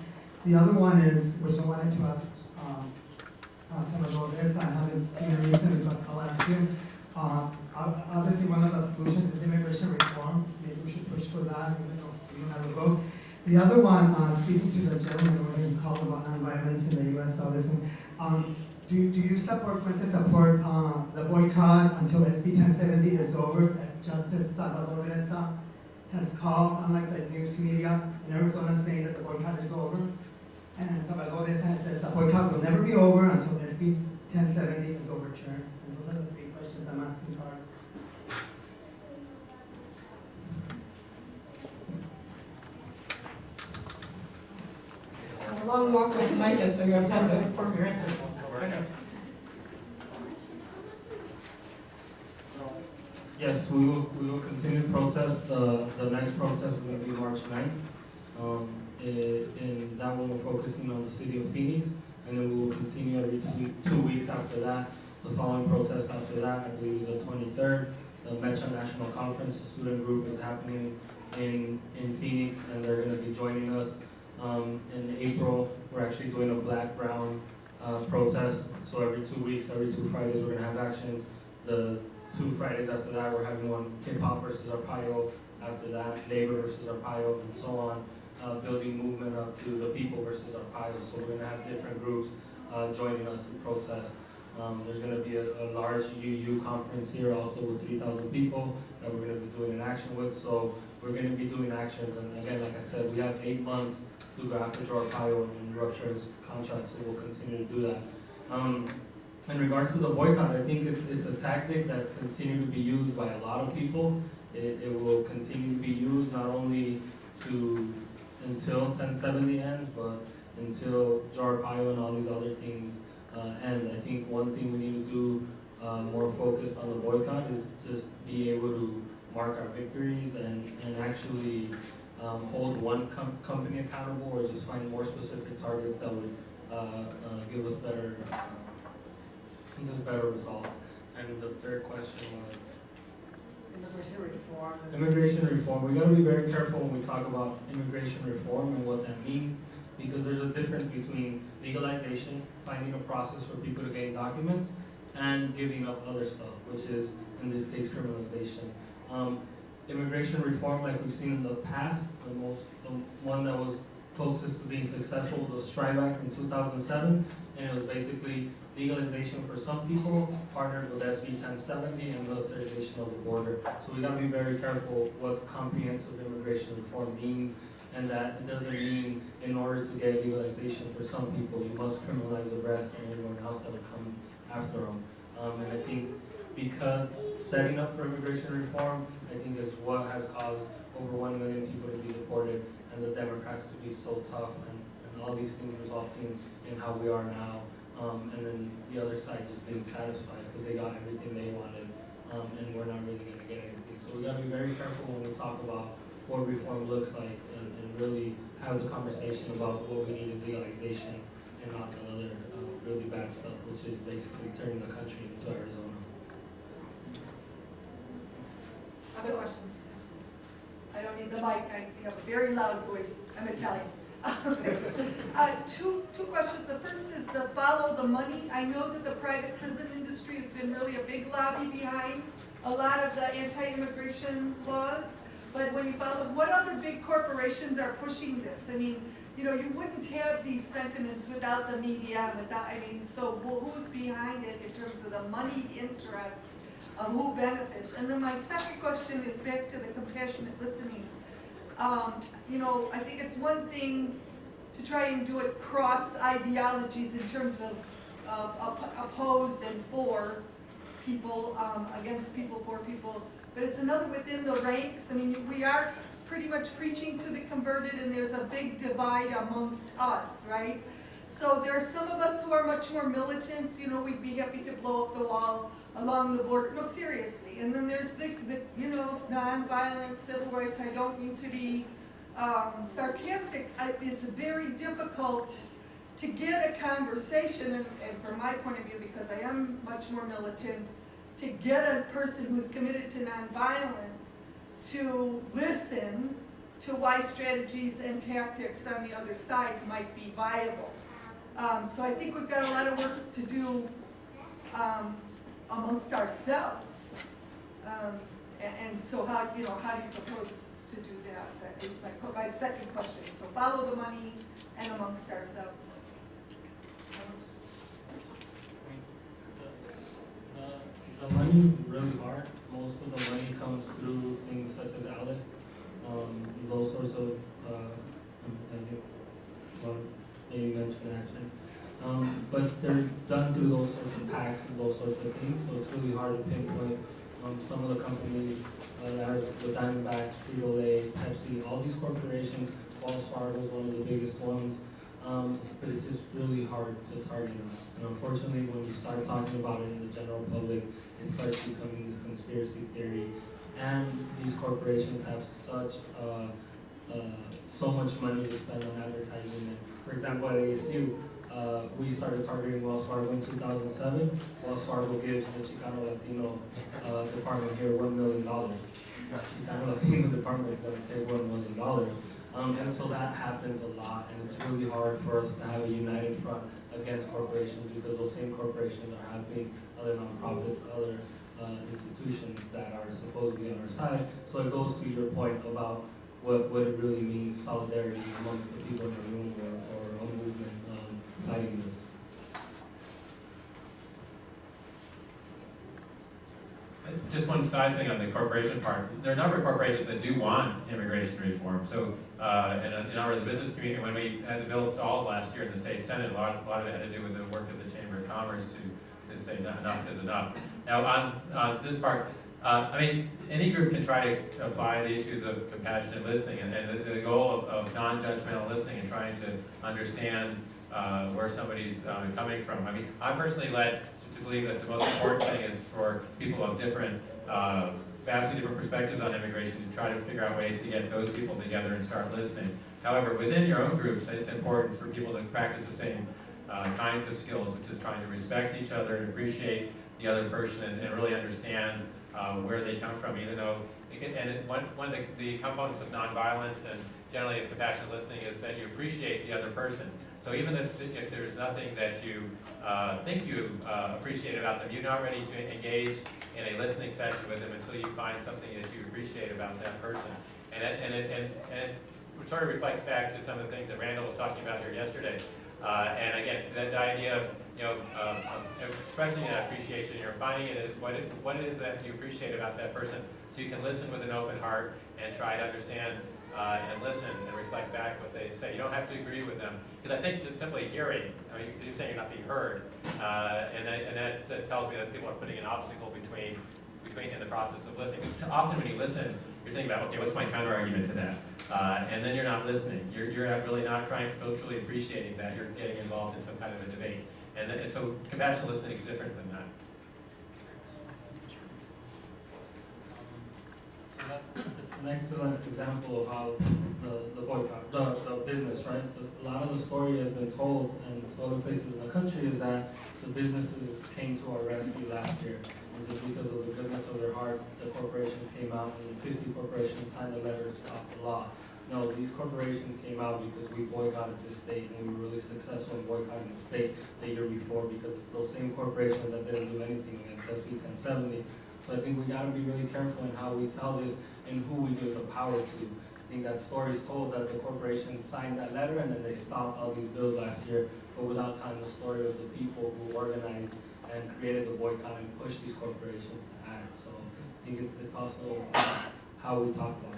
The other one is, which I wanted to ask Salvador, I haven't seen it recently, but I'll ask him. Obviously, one of the solutions is immigration reform. Maybe we should push for that, even though we don't have a vote. The other one, speaking to the gentleman who you called about nonviolence in the U.S., obviously, do you support the boycott until SB 1070 is over, as Justice Salvador Reza has called, unlike the news media in Arizona saying that the boycott is over? And Salvador Reza says the boycott will never be over until SB 1070 is overturned. And those are the 3 questions I'm asking Carlos. A long walk with Micah, so you have time to form your answers. Okay. Yes, we will continue to protest. The next protest is going to be March 9th. And that one we're focusing on the city of Phoenix, and then we will continue every 2 weeks after that. The following protest after that, I believe, is the 23rd. The Metro National Conference, the student group, is happening in Phoenix, and they're going to be joining us. In April, we're actually doing a black-brown protest. So every 2 weeks, every 2 Fridays, we're going to have actions. The 2 Fridays after that, we're having one hip-hop versus Arpaio. After that, labor versus Arpaio, and so on. Building movement up to the people versus Arpaio. So we're going to have different groups joining us to protest. There's going to be a large UU conference here also with 3,000 people that we're going to be doing an action with. So we're going to be doing actions. And again, like I said, we have 8 months to go after Joe Arpaio and rupture his contract, so we'll continue to do that. In regards to the boycott, I think it's a tactic that's continued to be used by a lot of people. It will continue to be used not only until 1070 ends, but until Joe Arpaio and all these other things end. I think one thing we need to do more focused on the boycott is just be able to mark our victories and actually hold one company accountable, or just find more specific targets that would give us better results. And the third question was? Immigration reform. Immigration reform. We got to be very careful when we talk about immigration reform and what that means, because there's a difference between legalization, finding a process for people to gain documents, and giving up other stuff, which is, in this case, criminalization. Immigration reform, like we've seen in the past, the one that was closest to being successful was the Strive Act in 2007, and it was basically legalization for some people, partnered with SB 1070 and militarization of the border. So we got to be very careful what comprehensive immigration reform means, and that it doesn't mean in order to get legalization for some people, you must criminalize the rest and anyone else that would come after them. And I think because setting up for immigration reform, I think is what has caused over 1 million people to be deported, and the Democrats to be so tough, and all these things resulting in how we are now. And then the other side just being satisfied because they got everything they wanted, and we're not really going to get anything. So we got to be very careful when we talk about what reform looks like, and really have the conversation about what we need is legalization, and not the other really bad stuff, which is basically turning the country into Arizona. Other questions? the mic. I have a very loud voice. I'm Italian. Two questions. The first is the follow the money. I know that the private prison industry has been really a big lobby behind a lot of the anti-immigration laws. But when you follow, what other big corporations are pushing this? I mean, you know, you wouldn't have these sentiments without the media, without, I mean, so who's behind it in terms of the money interest, who benefits? And then my second question is back to the compassionate listening. You know, I think it's one thing to try and do it cross ideologies in terms of opposed and for people, against people, for people, but it's another within the ranks. I mean, we are pretty much preaching to the converted, and there's a big divide amongst us, right? So there are some of us who are much more militant, you know, we'd be happy to blow up the wall along the border, no, seriously. And then there's the you know, non-violent civil rights. I don't mean to be sarcastic. It's very difficult to get a conversation, and from my point of view, because I am much more militant, to get a person who's committed to nonviolent to listen to why strategies and tactics on the other side might be viable. So I think we've got a lot of work to do amongst ourselves. And so how do you propose to do that? That is my second question. So follow the money and amongst ourselves. The money is really hard. Most of the money comes through things such as ALEC, those sorts of, I think, well, maybe mention action. But they're done through those sorts of PACs and those sorts of things, so it's really hard to pinpoint some of the companies, the Diamondbacks, Frito-Lay, Pepsi, all these corporations. Wells Fargo is one of the biggest ones. But it's just really hard to target them. And unfortunately, when you start talking about it in the general public, it starts becoming this conspiracy theory. And these corporations have such so much money to spend on advertising. And for example, at ASU, we started targeting Wells Fargo in 2007. Wells Fargo gives the Chicano Latino department here $1 million. Chicano Latino department is going to pay $1 million. And so that happens a lot, and it's really hard for us to have a united front against corporations, because those same corporations are helping other nonprofits, other institutions that are supposedly on our side. So it goes to your point about what it really means, solidarity amongst the people in the room, or a movement fighting this. Just one side thing on the corporation part. There are a number of corporations that do want immigration reform. So in our business community, when we had the bill stalled last year in the state Senate, a lot of it had to do with the work of the Chamber of Commerce to say enough is enough. Now on this part, I mean, any group can try to apply the issues of compassionate listening, and the goal of non-judgmental listening and trying to understand where somebody's coming from. I mean, I personally led to believe that the most important thing is for people of different, vastly different perspectives on immigration to try to figure out ways to get those people together and start listening. However, within your own groups, it's important for people to practice the same kinds of skills, which is trying to respect each other and appreciate the other person and really understand where they come from, even though, one of the components of nonviolence and generally of compassionate listening is that you appreciate the other person. So even if there's nothing that you think you appreciate about them, you're not ready to engage in a listening session with them until you find something that you appreciate about that person. And it sort of reflects back to some of the things that Randall was talking about here yesterday. And again, the idea of expressing that appreciation, you're finding it is what it is that you appreciate about that person, so you can listen with an open heart and try to understand and listen and reflect back what they say. You don't have to agree with them, because I think just simply hearing, I mean, you're saying you're not being heard, and that tells me that people are putting an obstacle between in the process of listening. Because often when you listen, you're thinking about, okay, what's my counter argument to that? And then you're not listening. You're really not trying to truly appreciating that. You're getting involved in some kind of a debate. And so compassionate listening is different than that. So that's an excellent example of how the boycott, the business, right? A lot of the story has been told in other places in the country is that the businesses came to our rescue last year. and just because of the goodness of their heart, the corporations came out and 50 corporations signed a letter to stop the law. No, these corporations came out because we boycotted the state, and we were really successful in boycotting the state the year before, because it's those same corporations that didn't do anything against SB 1070. So I think we got to be really careful in how we tell this and who we give the power to. I think that story is told that the corporations signed that letter and then they stopped all these bills last year, but without telling the story of the people who organized and created the boycott and pushed these corporations to act. So I think it's also how we talk about it.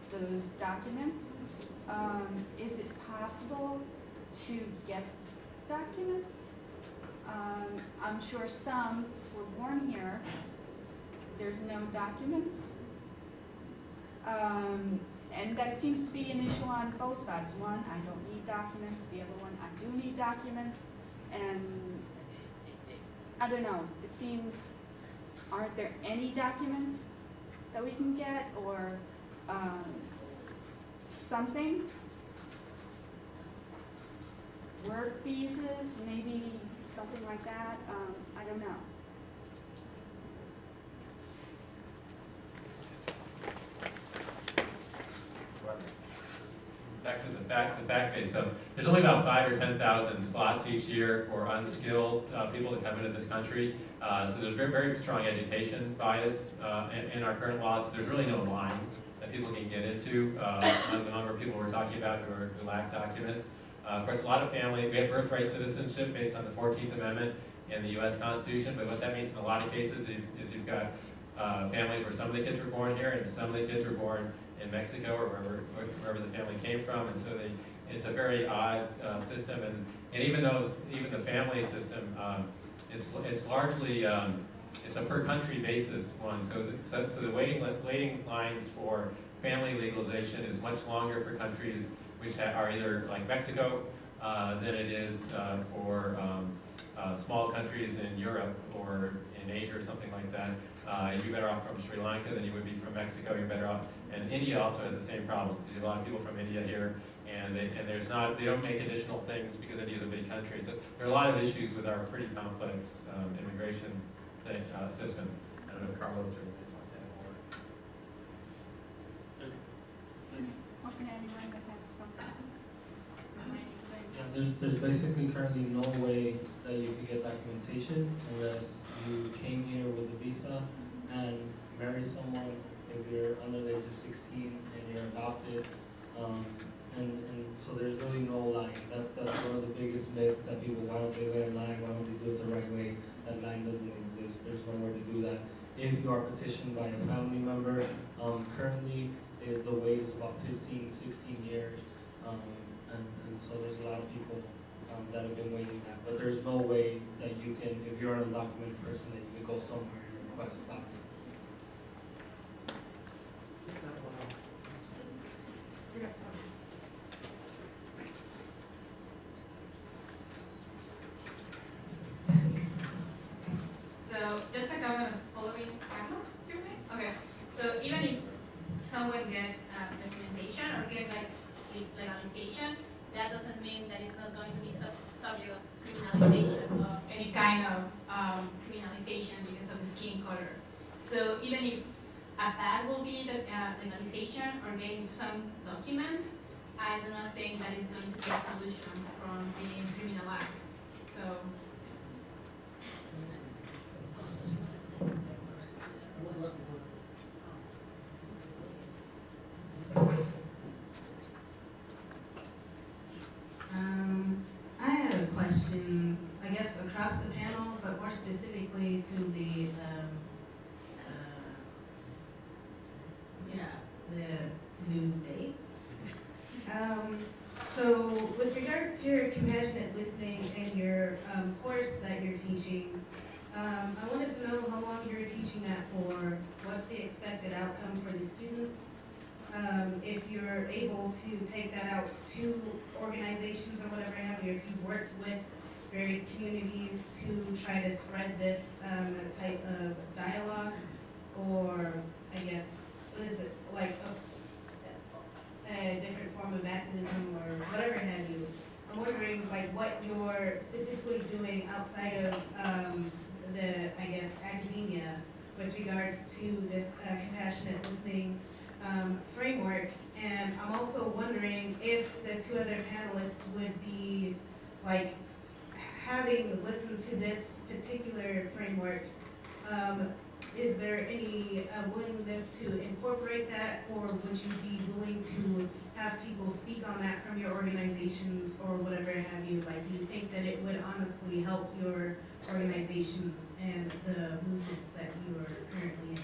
Those documents. Is it possible to get documents? I'm sure some were born here. There's no documents. And that seems to be an issue on both sides. One, I don't need documents. The other one, I do need documents. And I don't know. It seems, aren't there any documents that we can get, or something? Work visas, maybe something like that. I don't know. Back to the fact-based stuff. There's only about 5,000 or 10,000 slots each year for unskilled people to come into this country. So there's very, very strong education bias in our current laws. So there's really no line that people can get into on the number of people we're talking about who lack documents. Of course, a lot of family, we have birthright citizenship based on the 14th Amendment in the U.S. Constitution, but what that means in a lot of cases is you've got families where some of the kids were born here and some of the kids were born in Mexico or wherever the family came from, and so it's a very odd system. And even though the family system, it's largely it's a per country basis one. So the waiting lines for family legalization is much longer for countries which are either like Mexico than it is for small countries in Europe or in Asia or something like that. You'd be better off from Sri Lanka than you would be from Mexico. You're better off, and India also has the same problem. There's a lot of people from India here, and they don't make additional things because India is a big country. So there are a lot of issues with our pretty complex immigration system. I don't know if Carlos or Liz wants to add more. Okay, anyone that has something? Yeah, there's basically currently no way that you can get documentation unless you came here with a visa and marry someone if you're under the age of 16 and you're adopted. And so there's really no line. That's one of the biggest myths that people, why don't they get a line, why don't they do it the right way? That line doesn't exist. There's nowhere to do that. If you are petitioned by a family member, currently the wait is about 15, 16 years. And so there's a lot of people that have been waiting that. But there's no way that you can, if you're an undocumented person, that you can go somewhere and request documents. So just a comment following Carlos, okay. So even if someone gets documentation or gets like legalization, that doesn't mean that it's not going to be subject of criminalization of any kind of criminalization because of the skin color. So even if a path will be the legalization or getting some documents, I do not think that is going to be a solution from being criminalized. So. I had a question, I guess, across the panel, but more specifically to the date. So with regards to your compassionate listening and your course that you're teaching, I wanted to know how long you're teaching that for, what's the expected outcome for the students, if you're able to take that out to organizations or whatever have you, if you've worked with various communities to try to spread this type of dialogue? Or, I guess, what is it, like a different form of activism or whatever have you? I'm wondering like what you're specifically doing outside of the, I guess, academia with regards to this compassionate listening framework. And I'm also wondering if the two other panelists would be like having listened to this particular framework, is there any willingness to incorporate that, or would you be willing to have people speak on that from your organizations or whatever have you? Like, do you think that it would honestly help your organizations and the movements that you are currently in?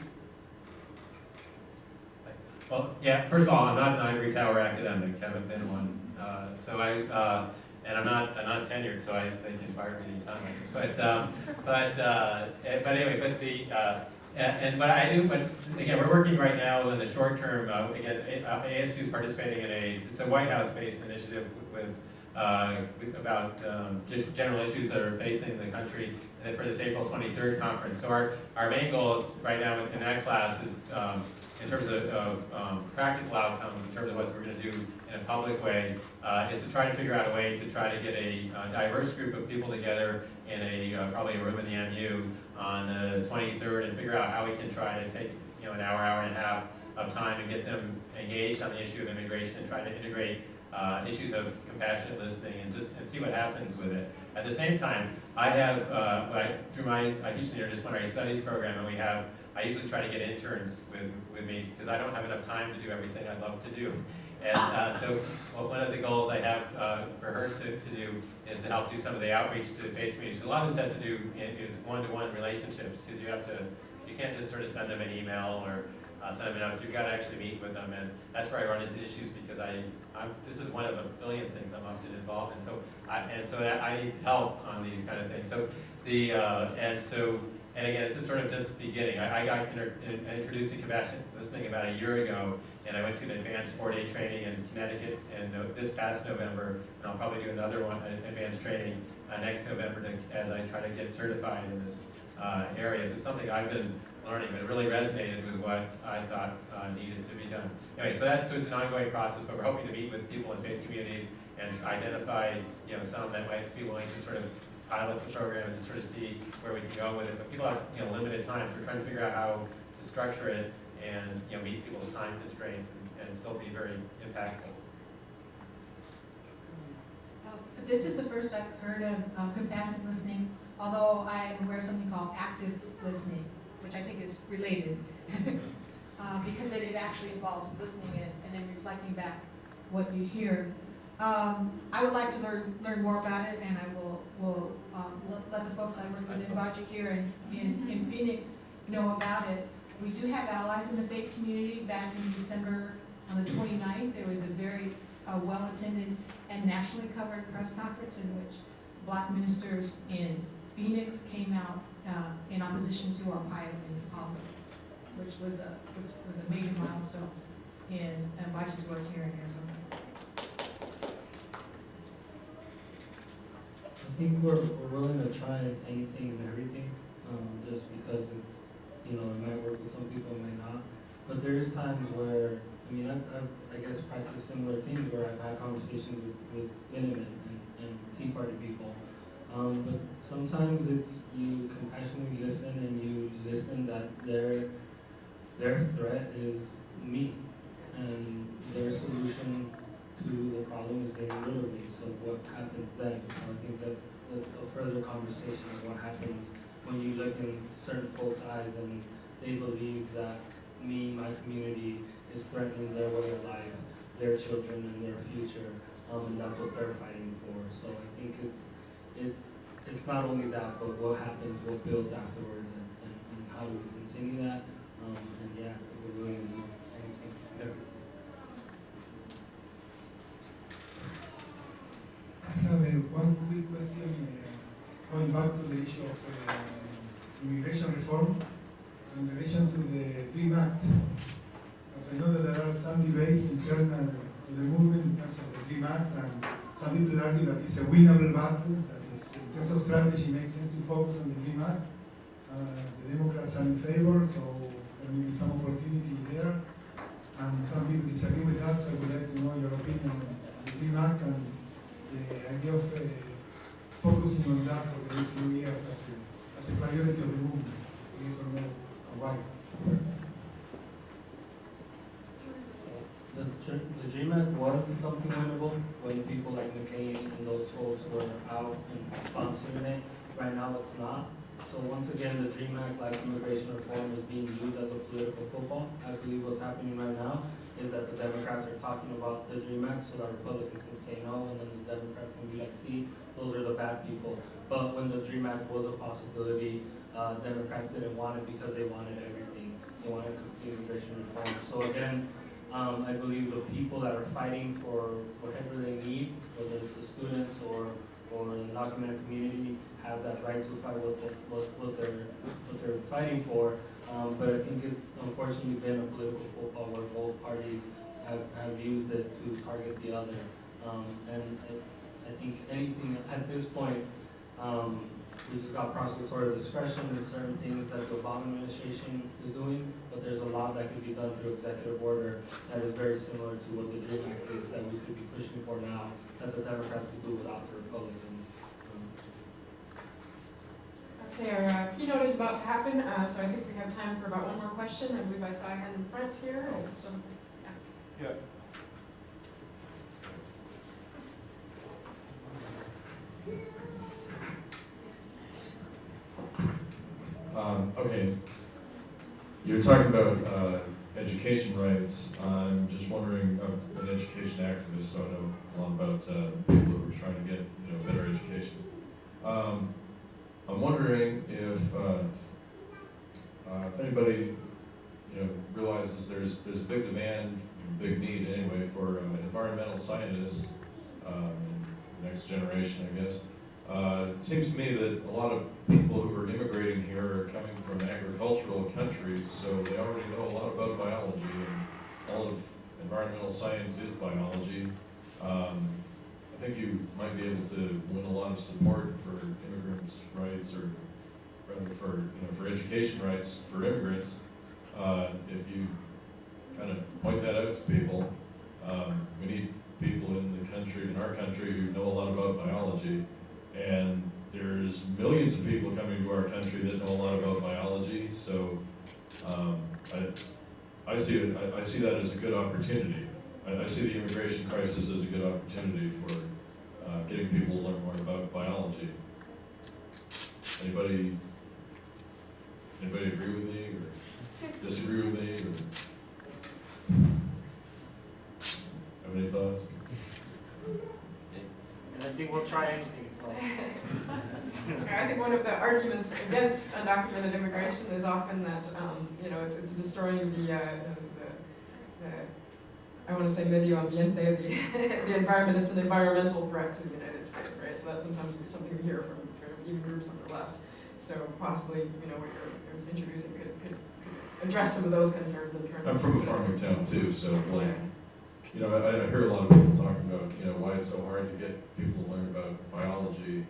Well, yeah, first of all, I'm not an ivory tower academic, haven't been one. And I'm not tenured, so they can fire me anytime like this. But anyway, but I do, but again, we're working right now in the short term, again, ASU is participating in it's a White House-based initiative with about just general issues that are facing the country and for this April 23rd conference. So our main goal is right now in that class is in terms of practical outcomes, in terms of what we're going to do in a public way, is to try to figure out a way to try to get a diverse group of people together in probably a room in the MU on the 23rd and figure out how we can try to take an hour and a half of time and get them engaged on the issue of immigration and try to integrate issues of compassionate listening and see what happens with it. At the same time, I have, through I teach in the interdisciplinary studies program, and I usually try to get interns with me because I don't have enough time to do everything I'd love to do. And so one of the goals I have for her to do is to help do some of the outreach to the faith communities. A lot of this has to do is one-to-one relationships because you can't just sort of send them an email or send them a note. You've got to actually meet with them, and that's where I run into issues because this is one of a billion things I'm often involved in. So I need help on these kind of things. So and again, this is sort of just beginning. I got introduced to compassionate listening about a year ago, and I went to an advanced 4-day training in Connecticut this past November, and I'll probably do another one, an advanced training next November as I try to get certified in this area. So it's something I've been learning, but it really resonated with what I thought needed to be done. Anyway, so it's an ongoing process, but we're hoping to meet with people in faith communities and identify some that might be willing to sort of pilot the program and just sort of see where we can go with it. But people have limited time, so we're trying to figure out how to structure it and meet people's time constraints and still be very impactful. This is the first I've heard of compassionate listening, although I am aware of something called active listening, which I think is related, because it actually involves listening and then reflecting back what you hear. I would like to learn more about it, and I will let the folks I work with in Project here in Phoenix know about it. We do have allies in the faith community. Back in December on the 29th, there was a very well-attended and nationally covered press conference in which Black ministers in Phoenix came out in opposition to Arpaio and its policies, which was a major milestone in Baj's work here in Arizona. I think we're willing to try anything and everything, just because it's, it might work with some people, it might not. But there's times where, I've I guess practiced similar things where I've had conversations with Minutemen and Tea Party people. But sometimes it's you compassionately listen and you listen that their threat is me and their solution to the problem is getting rid of me. So what happens then? I think that's a further conversation of what happens when you look in certain folks' eyes and they believe that my community is threatening their way of life, their children and their future, and that's what they're fighting for. So I think it's not only that, but what happens, what builds afterwards, and how do we continue that? And yeah, I think we're willing to do anything. Yeah. I have one quick question going back to the issue of immigration reform in relation to the DREAM Act. As I know that there are some debates internal to the movement in terms of the DREAM Act, and some people argue that it's a winnable battle, that is in terms of strategy, it makes sense to focus on the Dream Act. The Democrats are in favor, so there may be some opportunity there. And some people disagree with that, so I would like to know your opinion on the Dream Act and the idea of focusing on that for the next few years as a priority of the movement. Yes or no, and why? The Dream Act was something winnable when people like McCain and those folks were out and sponsoring it. Right now it's not. So once again, the Dream Act, like immigration reform, is being used as a political football. I believe what's happening right now is that the Democrats are talking about the Dream Act so that Republicans can say no, and then the Democrats can be like, see, those are the bad people. But when the Dream Act was a possibility, Democrats didn't want it because they wanted everything. They wanted complete immigration reform. So again, I believe the people that are fighting for whatever they need, whether it's the students or the undocumented community, have that right to fight what they're fighting for. But I think it's unfortunately been a political football where both parties have used it to target the other. And I think anything at this point, we just got prosecutorial discretion in certain things that the Obama administration is doing, but there's a lot that can be done through executive order that is very similar to what the Dream Act is that we could be pushing for now, that the Democrats could do without the Republicans. Okay, our keynote is about to happen, so I think we have time for about one more question. I believe I saw a hand in front here. Yeah. Okay, you're talking about education rights. I'm just wondering, I'm an education activist, so I know a lot about people who are trying to get better education. I'm wondering if anybody realizes there's a big demand, big need anyway, for environmental scientists in the next generation, I guess. It seems to me that a lot of people who are immigrating here are coming from agricultural countries, so they already know a lot about biology, and all of environmental science is biology. I think you might be able to win a lot of support for immigrants' rights, or rather for education rights for immigrants, if you kind of point that out to people. We need people in the country, in our country, who know a lot about biology. And there's millions of people coming to our country that know a lot about biology, so I see that as a good opportunity. I see the immigration crisis as a good opportunity for getting people to learn more about biology. Anybody agree with me or disagree with me? Or have any thoughts? And I think we'll try anything. So. I think one of the arguments against undocumented immigration is often that it's destroying the I want to say medio ambiente, the environment. It's an environmental threat to the United States, right? So that's sometimes something we hear from even groups on the left. So possibly, what you're introducing could address some of those concerns in terms. I'm from a farming town too, so like. I hear a lot of people talking about, why it's so hard to get people to learn about biology,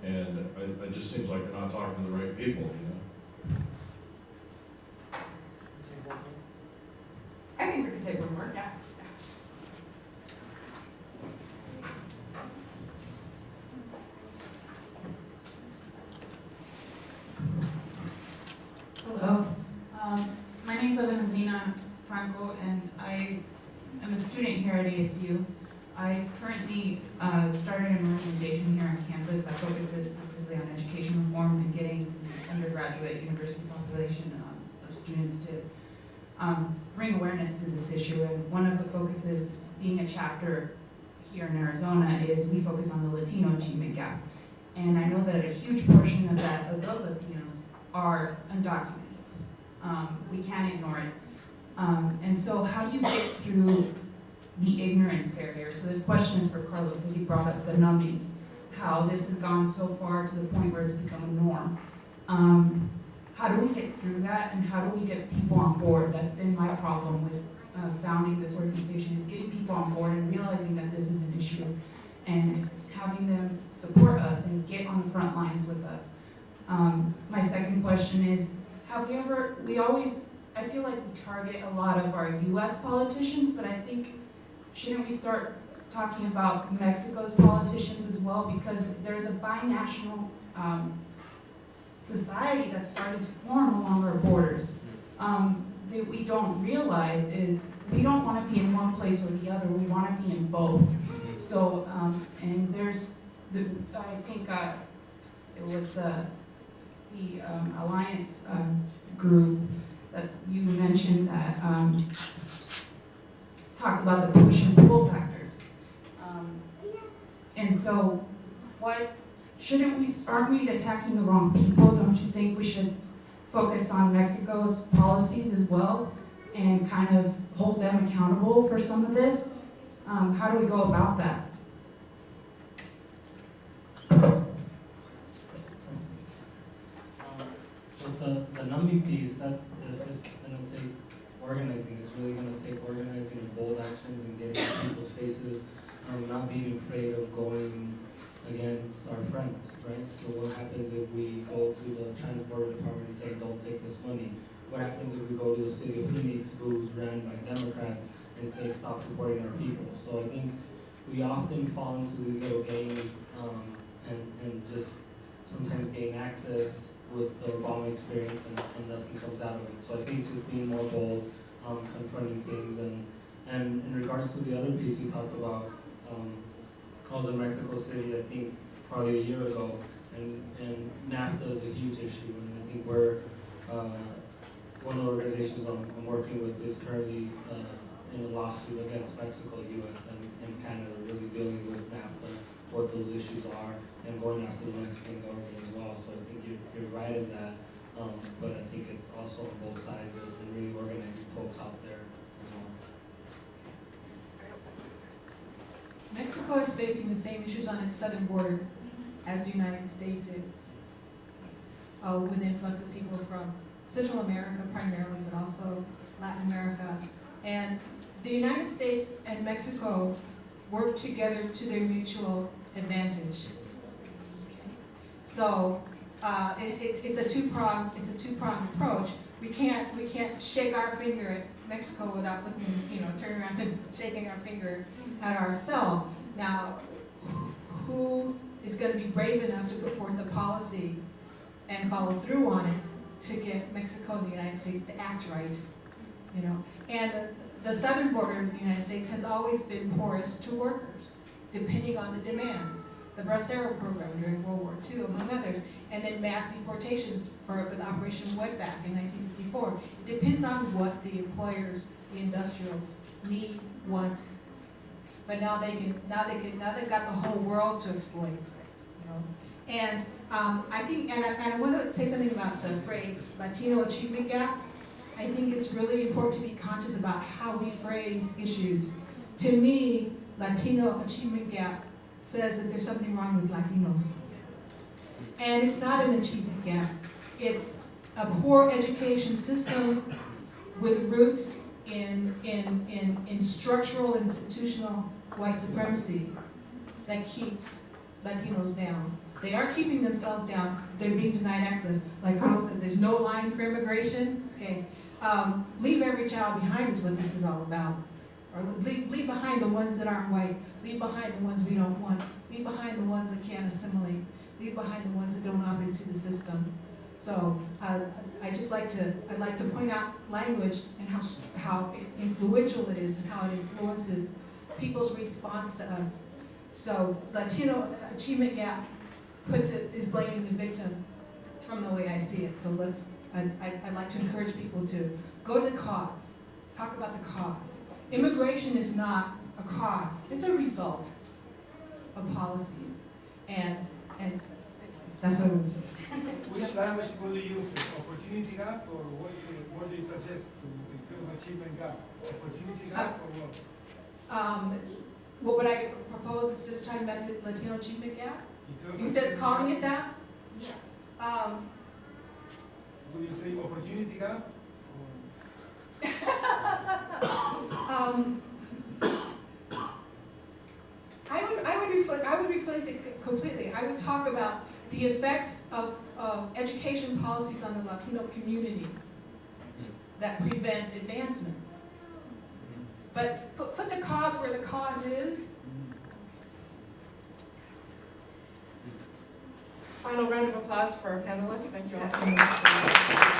and it just seems like they're not talking to the right people, I think we could take one more, yeah. Hello. My name's Alejandrina Franco, and I I'm a student here at ASU. I currently started an organization here on campus that focuses specifically on education reform and getting the undergraduate university population of students to bring awareness to this issue. And one of the focuses, being a chapter here in Arizona, is we focus on the Latino achievement gap. And I know that a huge portion of those Latinos are undocumented. We can't ignore it. And so how do you get through the ignorance barrier? So this question is for Carlos, because he brought up the numbing, how this has gone so far to the point where it's become a norm. How do we get through that, and how do we get people on board? That's been my problem with founding this organization, is getting people on board and realizing that this is an issue, and having them support us and get on the front lines with us. My second question is, I feel like we target a lot of our US politicians, but I think, shouldn't we start talking about Mexico's politicians as well? Because there's a binational society that's starting to form along our borders. That we don't realize is we don't want to be in one place or the other, we want to be in both. So, and there's, I think it was the Alliance group that you mentioned that talked about the push and pull factors. And so, aren't we attacking the wrong people? Don't you think we should focus on Mexico's policies as well and kind of hold them accountable for some of this? How do we go about that? The numbing piece, that's just going to take organizing. It's really going to take organizing and bold actions and getting in people's faces, not being afraid of going against our friends, right? So what happens if we go to the Transport Department and say, don't take this money? What happens if we go to the city of Phoenix, who's ran by Democrats, and say, stop supporting our people? So I think we often fall into these little games and just sometimes gain access with the Obama experience and nothing comes out of it. So I think just being more bold, confronting things, and in regards to the other piece you talked about, I was in Mexico City, I think probably a year ago, and NAFTA is a huge issue, and I think we're, one of the organizations I'm working with is currently in a lawsuit against Mexico, US, and Canada, really dealing with NAFTA, what those issues are, and going after the Mexican government as well. So I think you're right in that, but I think it's also on both sides and really organizing folks out there as well. Mexico is facing the same issues on its southern border as the United States is, with the influx of people from Central America primarily, but also Latin America. And the United States and Mexico work together to their mutual advantage. So it's a two-pronged approach. We can't shake our finger at Mexico without looking, turning around and shaking our finger at ourselves. Now, who is going to be brave enough to put forth a policy and follow through on it to get Mexico and the United States to act right? And the southern border of the United States has always been porous to workers, depending on the demands. The Bracero program during World War II, among others, and then mass deportations with Operation Wetback in 1954. It depends on what the employers, the industrials, need, want. But now they've got the whole world to exploit. And I think, and I want to say something about the phrase Latino achievement gap. I think it's really important to be conscious about how we phrase issues. To me, Latino achievement gap says that there's something wrong with Latinos. And it's not an achievement gap. It's a poor education system with roots in structural, institutional white supremacy that keeps Latinos down. They are keeping themselves down. They're being denied access. Like Carlos says, there's no line for immigration. Okay, leave every child behind is what this is all about. Or leave behind the ones that aren't white. Leave behind the ones we don't want. Leave behind the ones that can't assimilate. Leave behind the ones that don't opt into the system. So I'd like to point out language and how influential it is and how it influences people's response to us. So Latino achievement gap is blaming the victim from the way I see it. So I'd like to encourage people to go to the cause, talk about the cause. Immigration is not a cause, it's a result of policies. And that's what I would say. Which language would you use? Opportunity gap, or what do you suggest instead of achievement gap? Opportunity gap or what? What would I propose instead of talking about the Latino achievement gap? Instead of calling it that? Yeah. Would you say opportunity gap? I would rephrase it about the effects of education policies on the Latino community that prevent advancement. But put the cause where the cause is. Final round of applause for our panelists. Thank you all so much.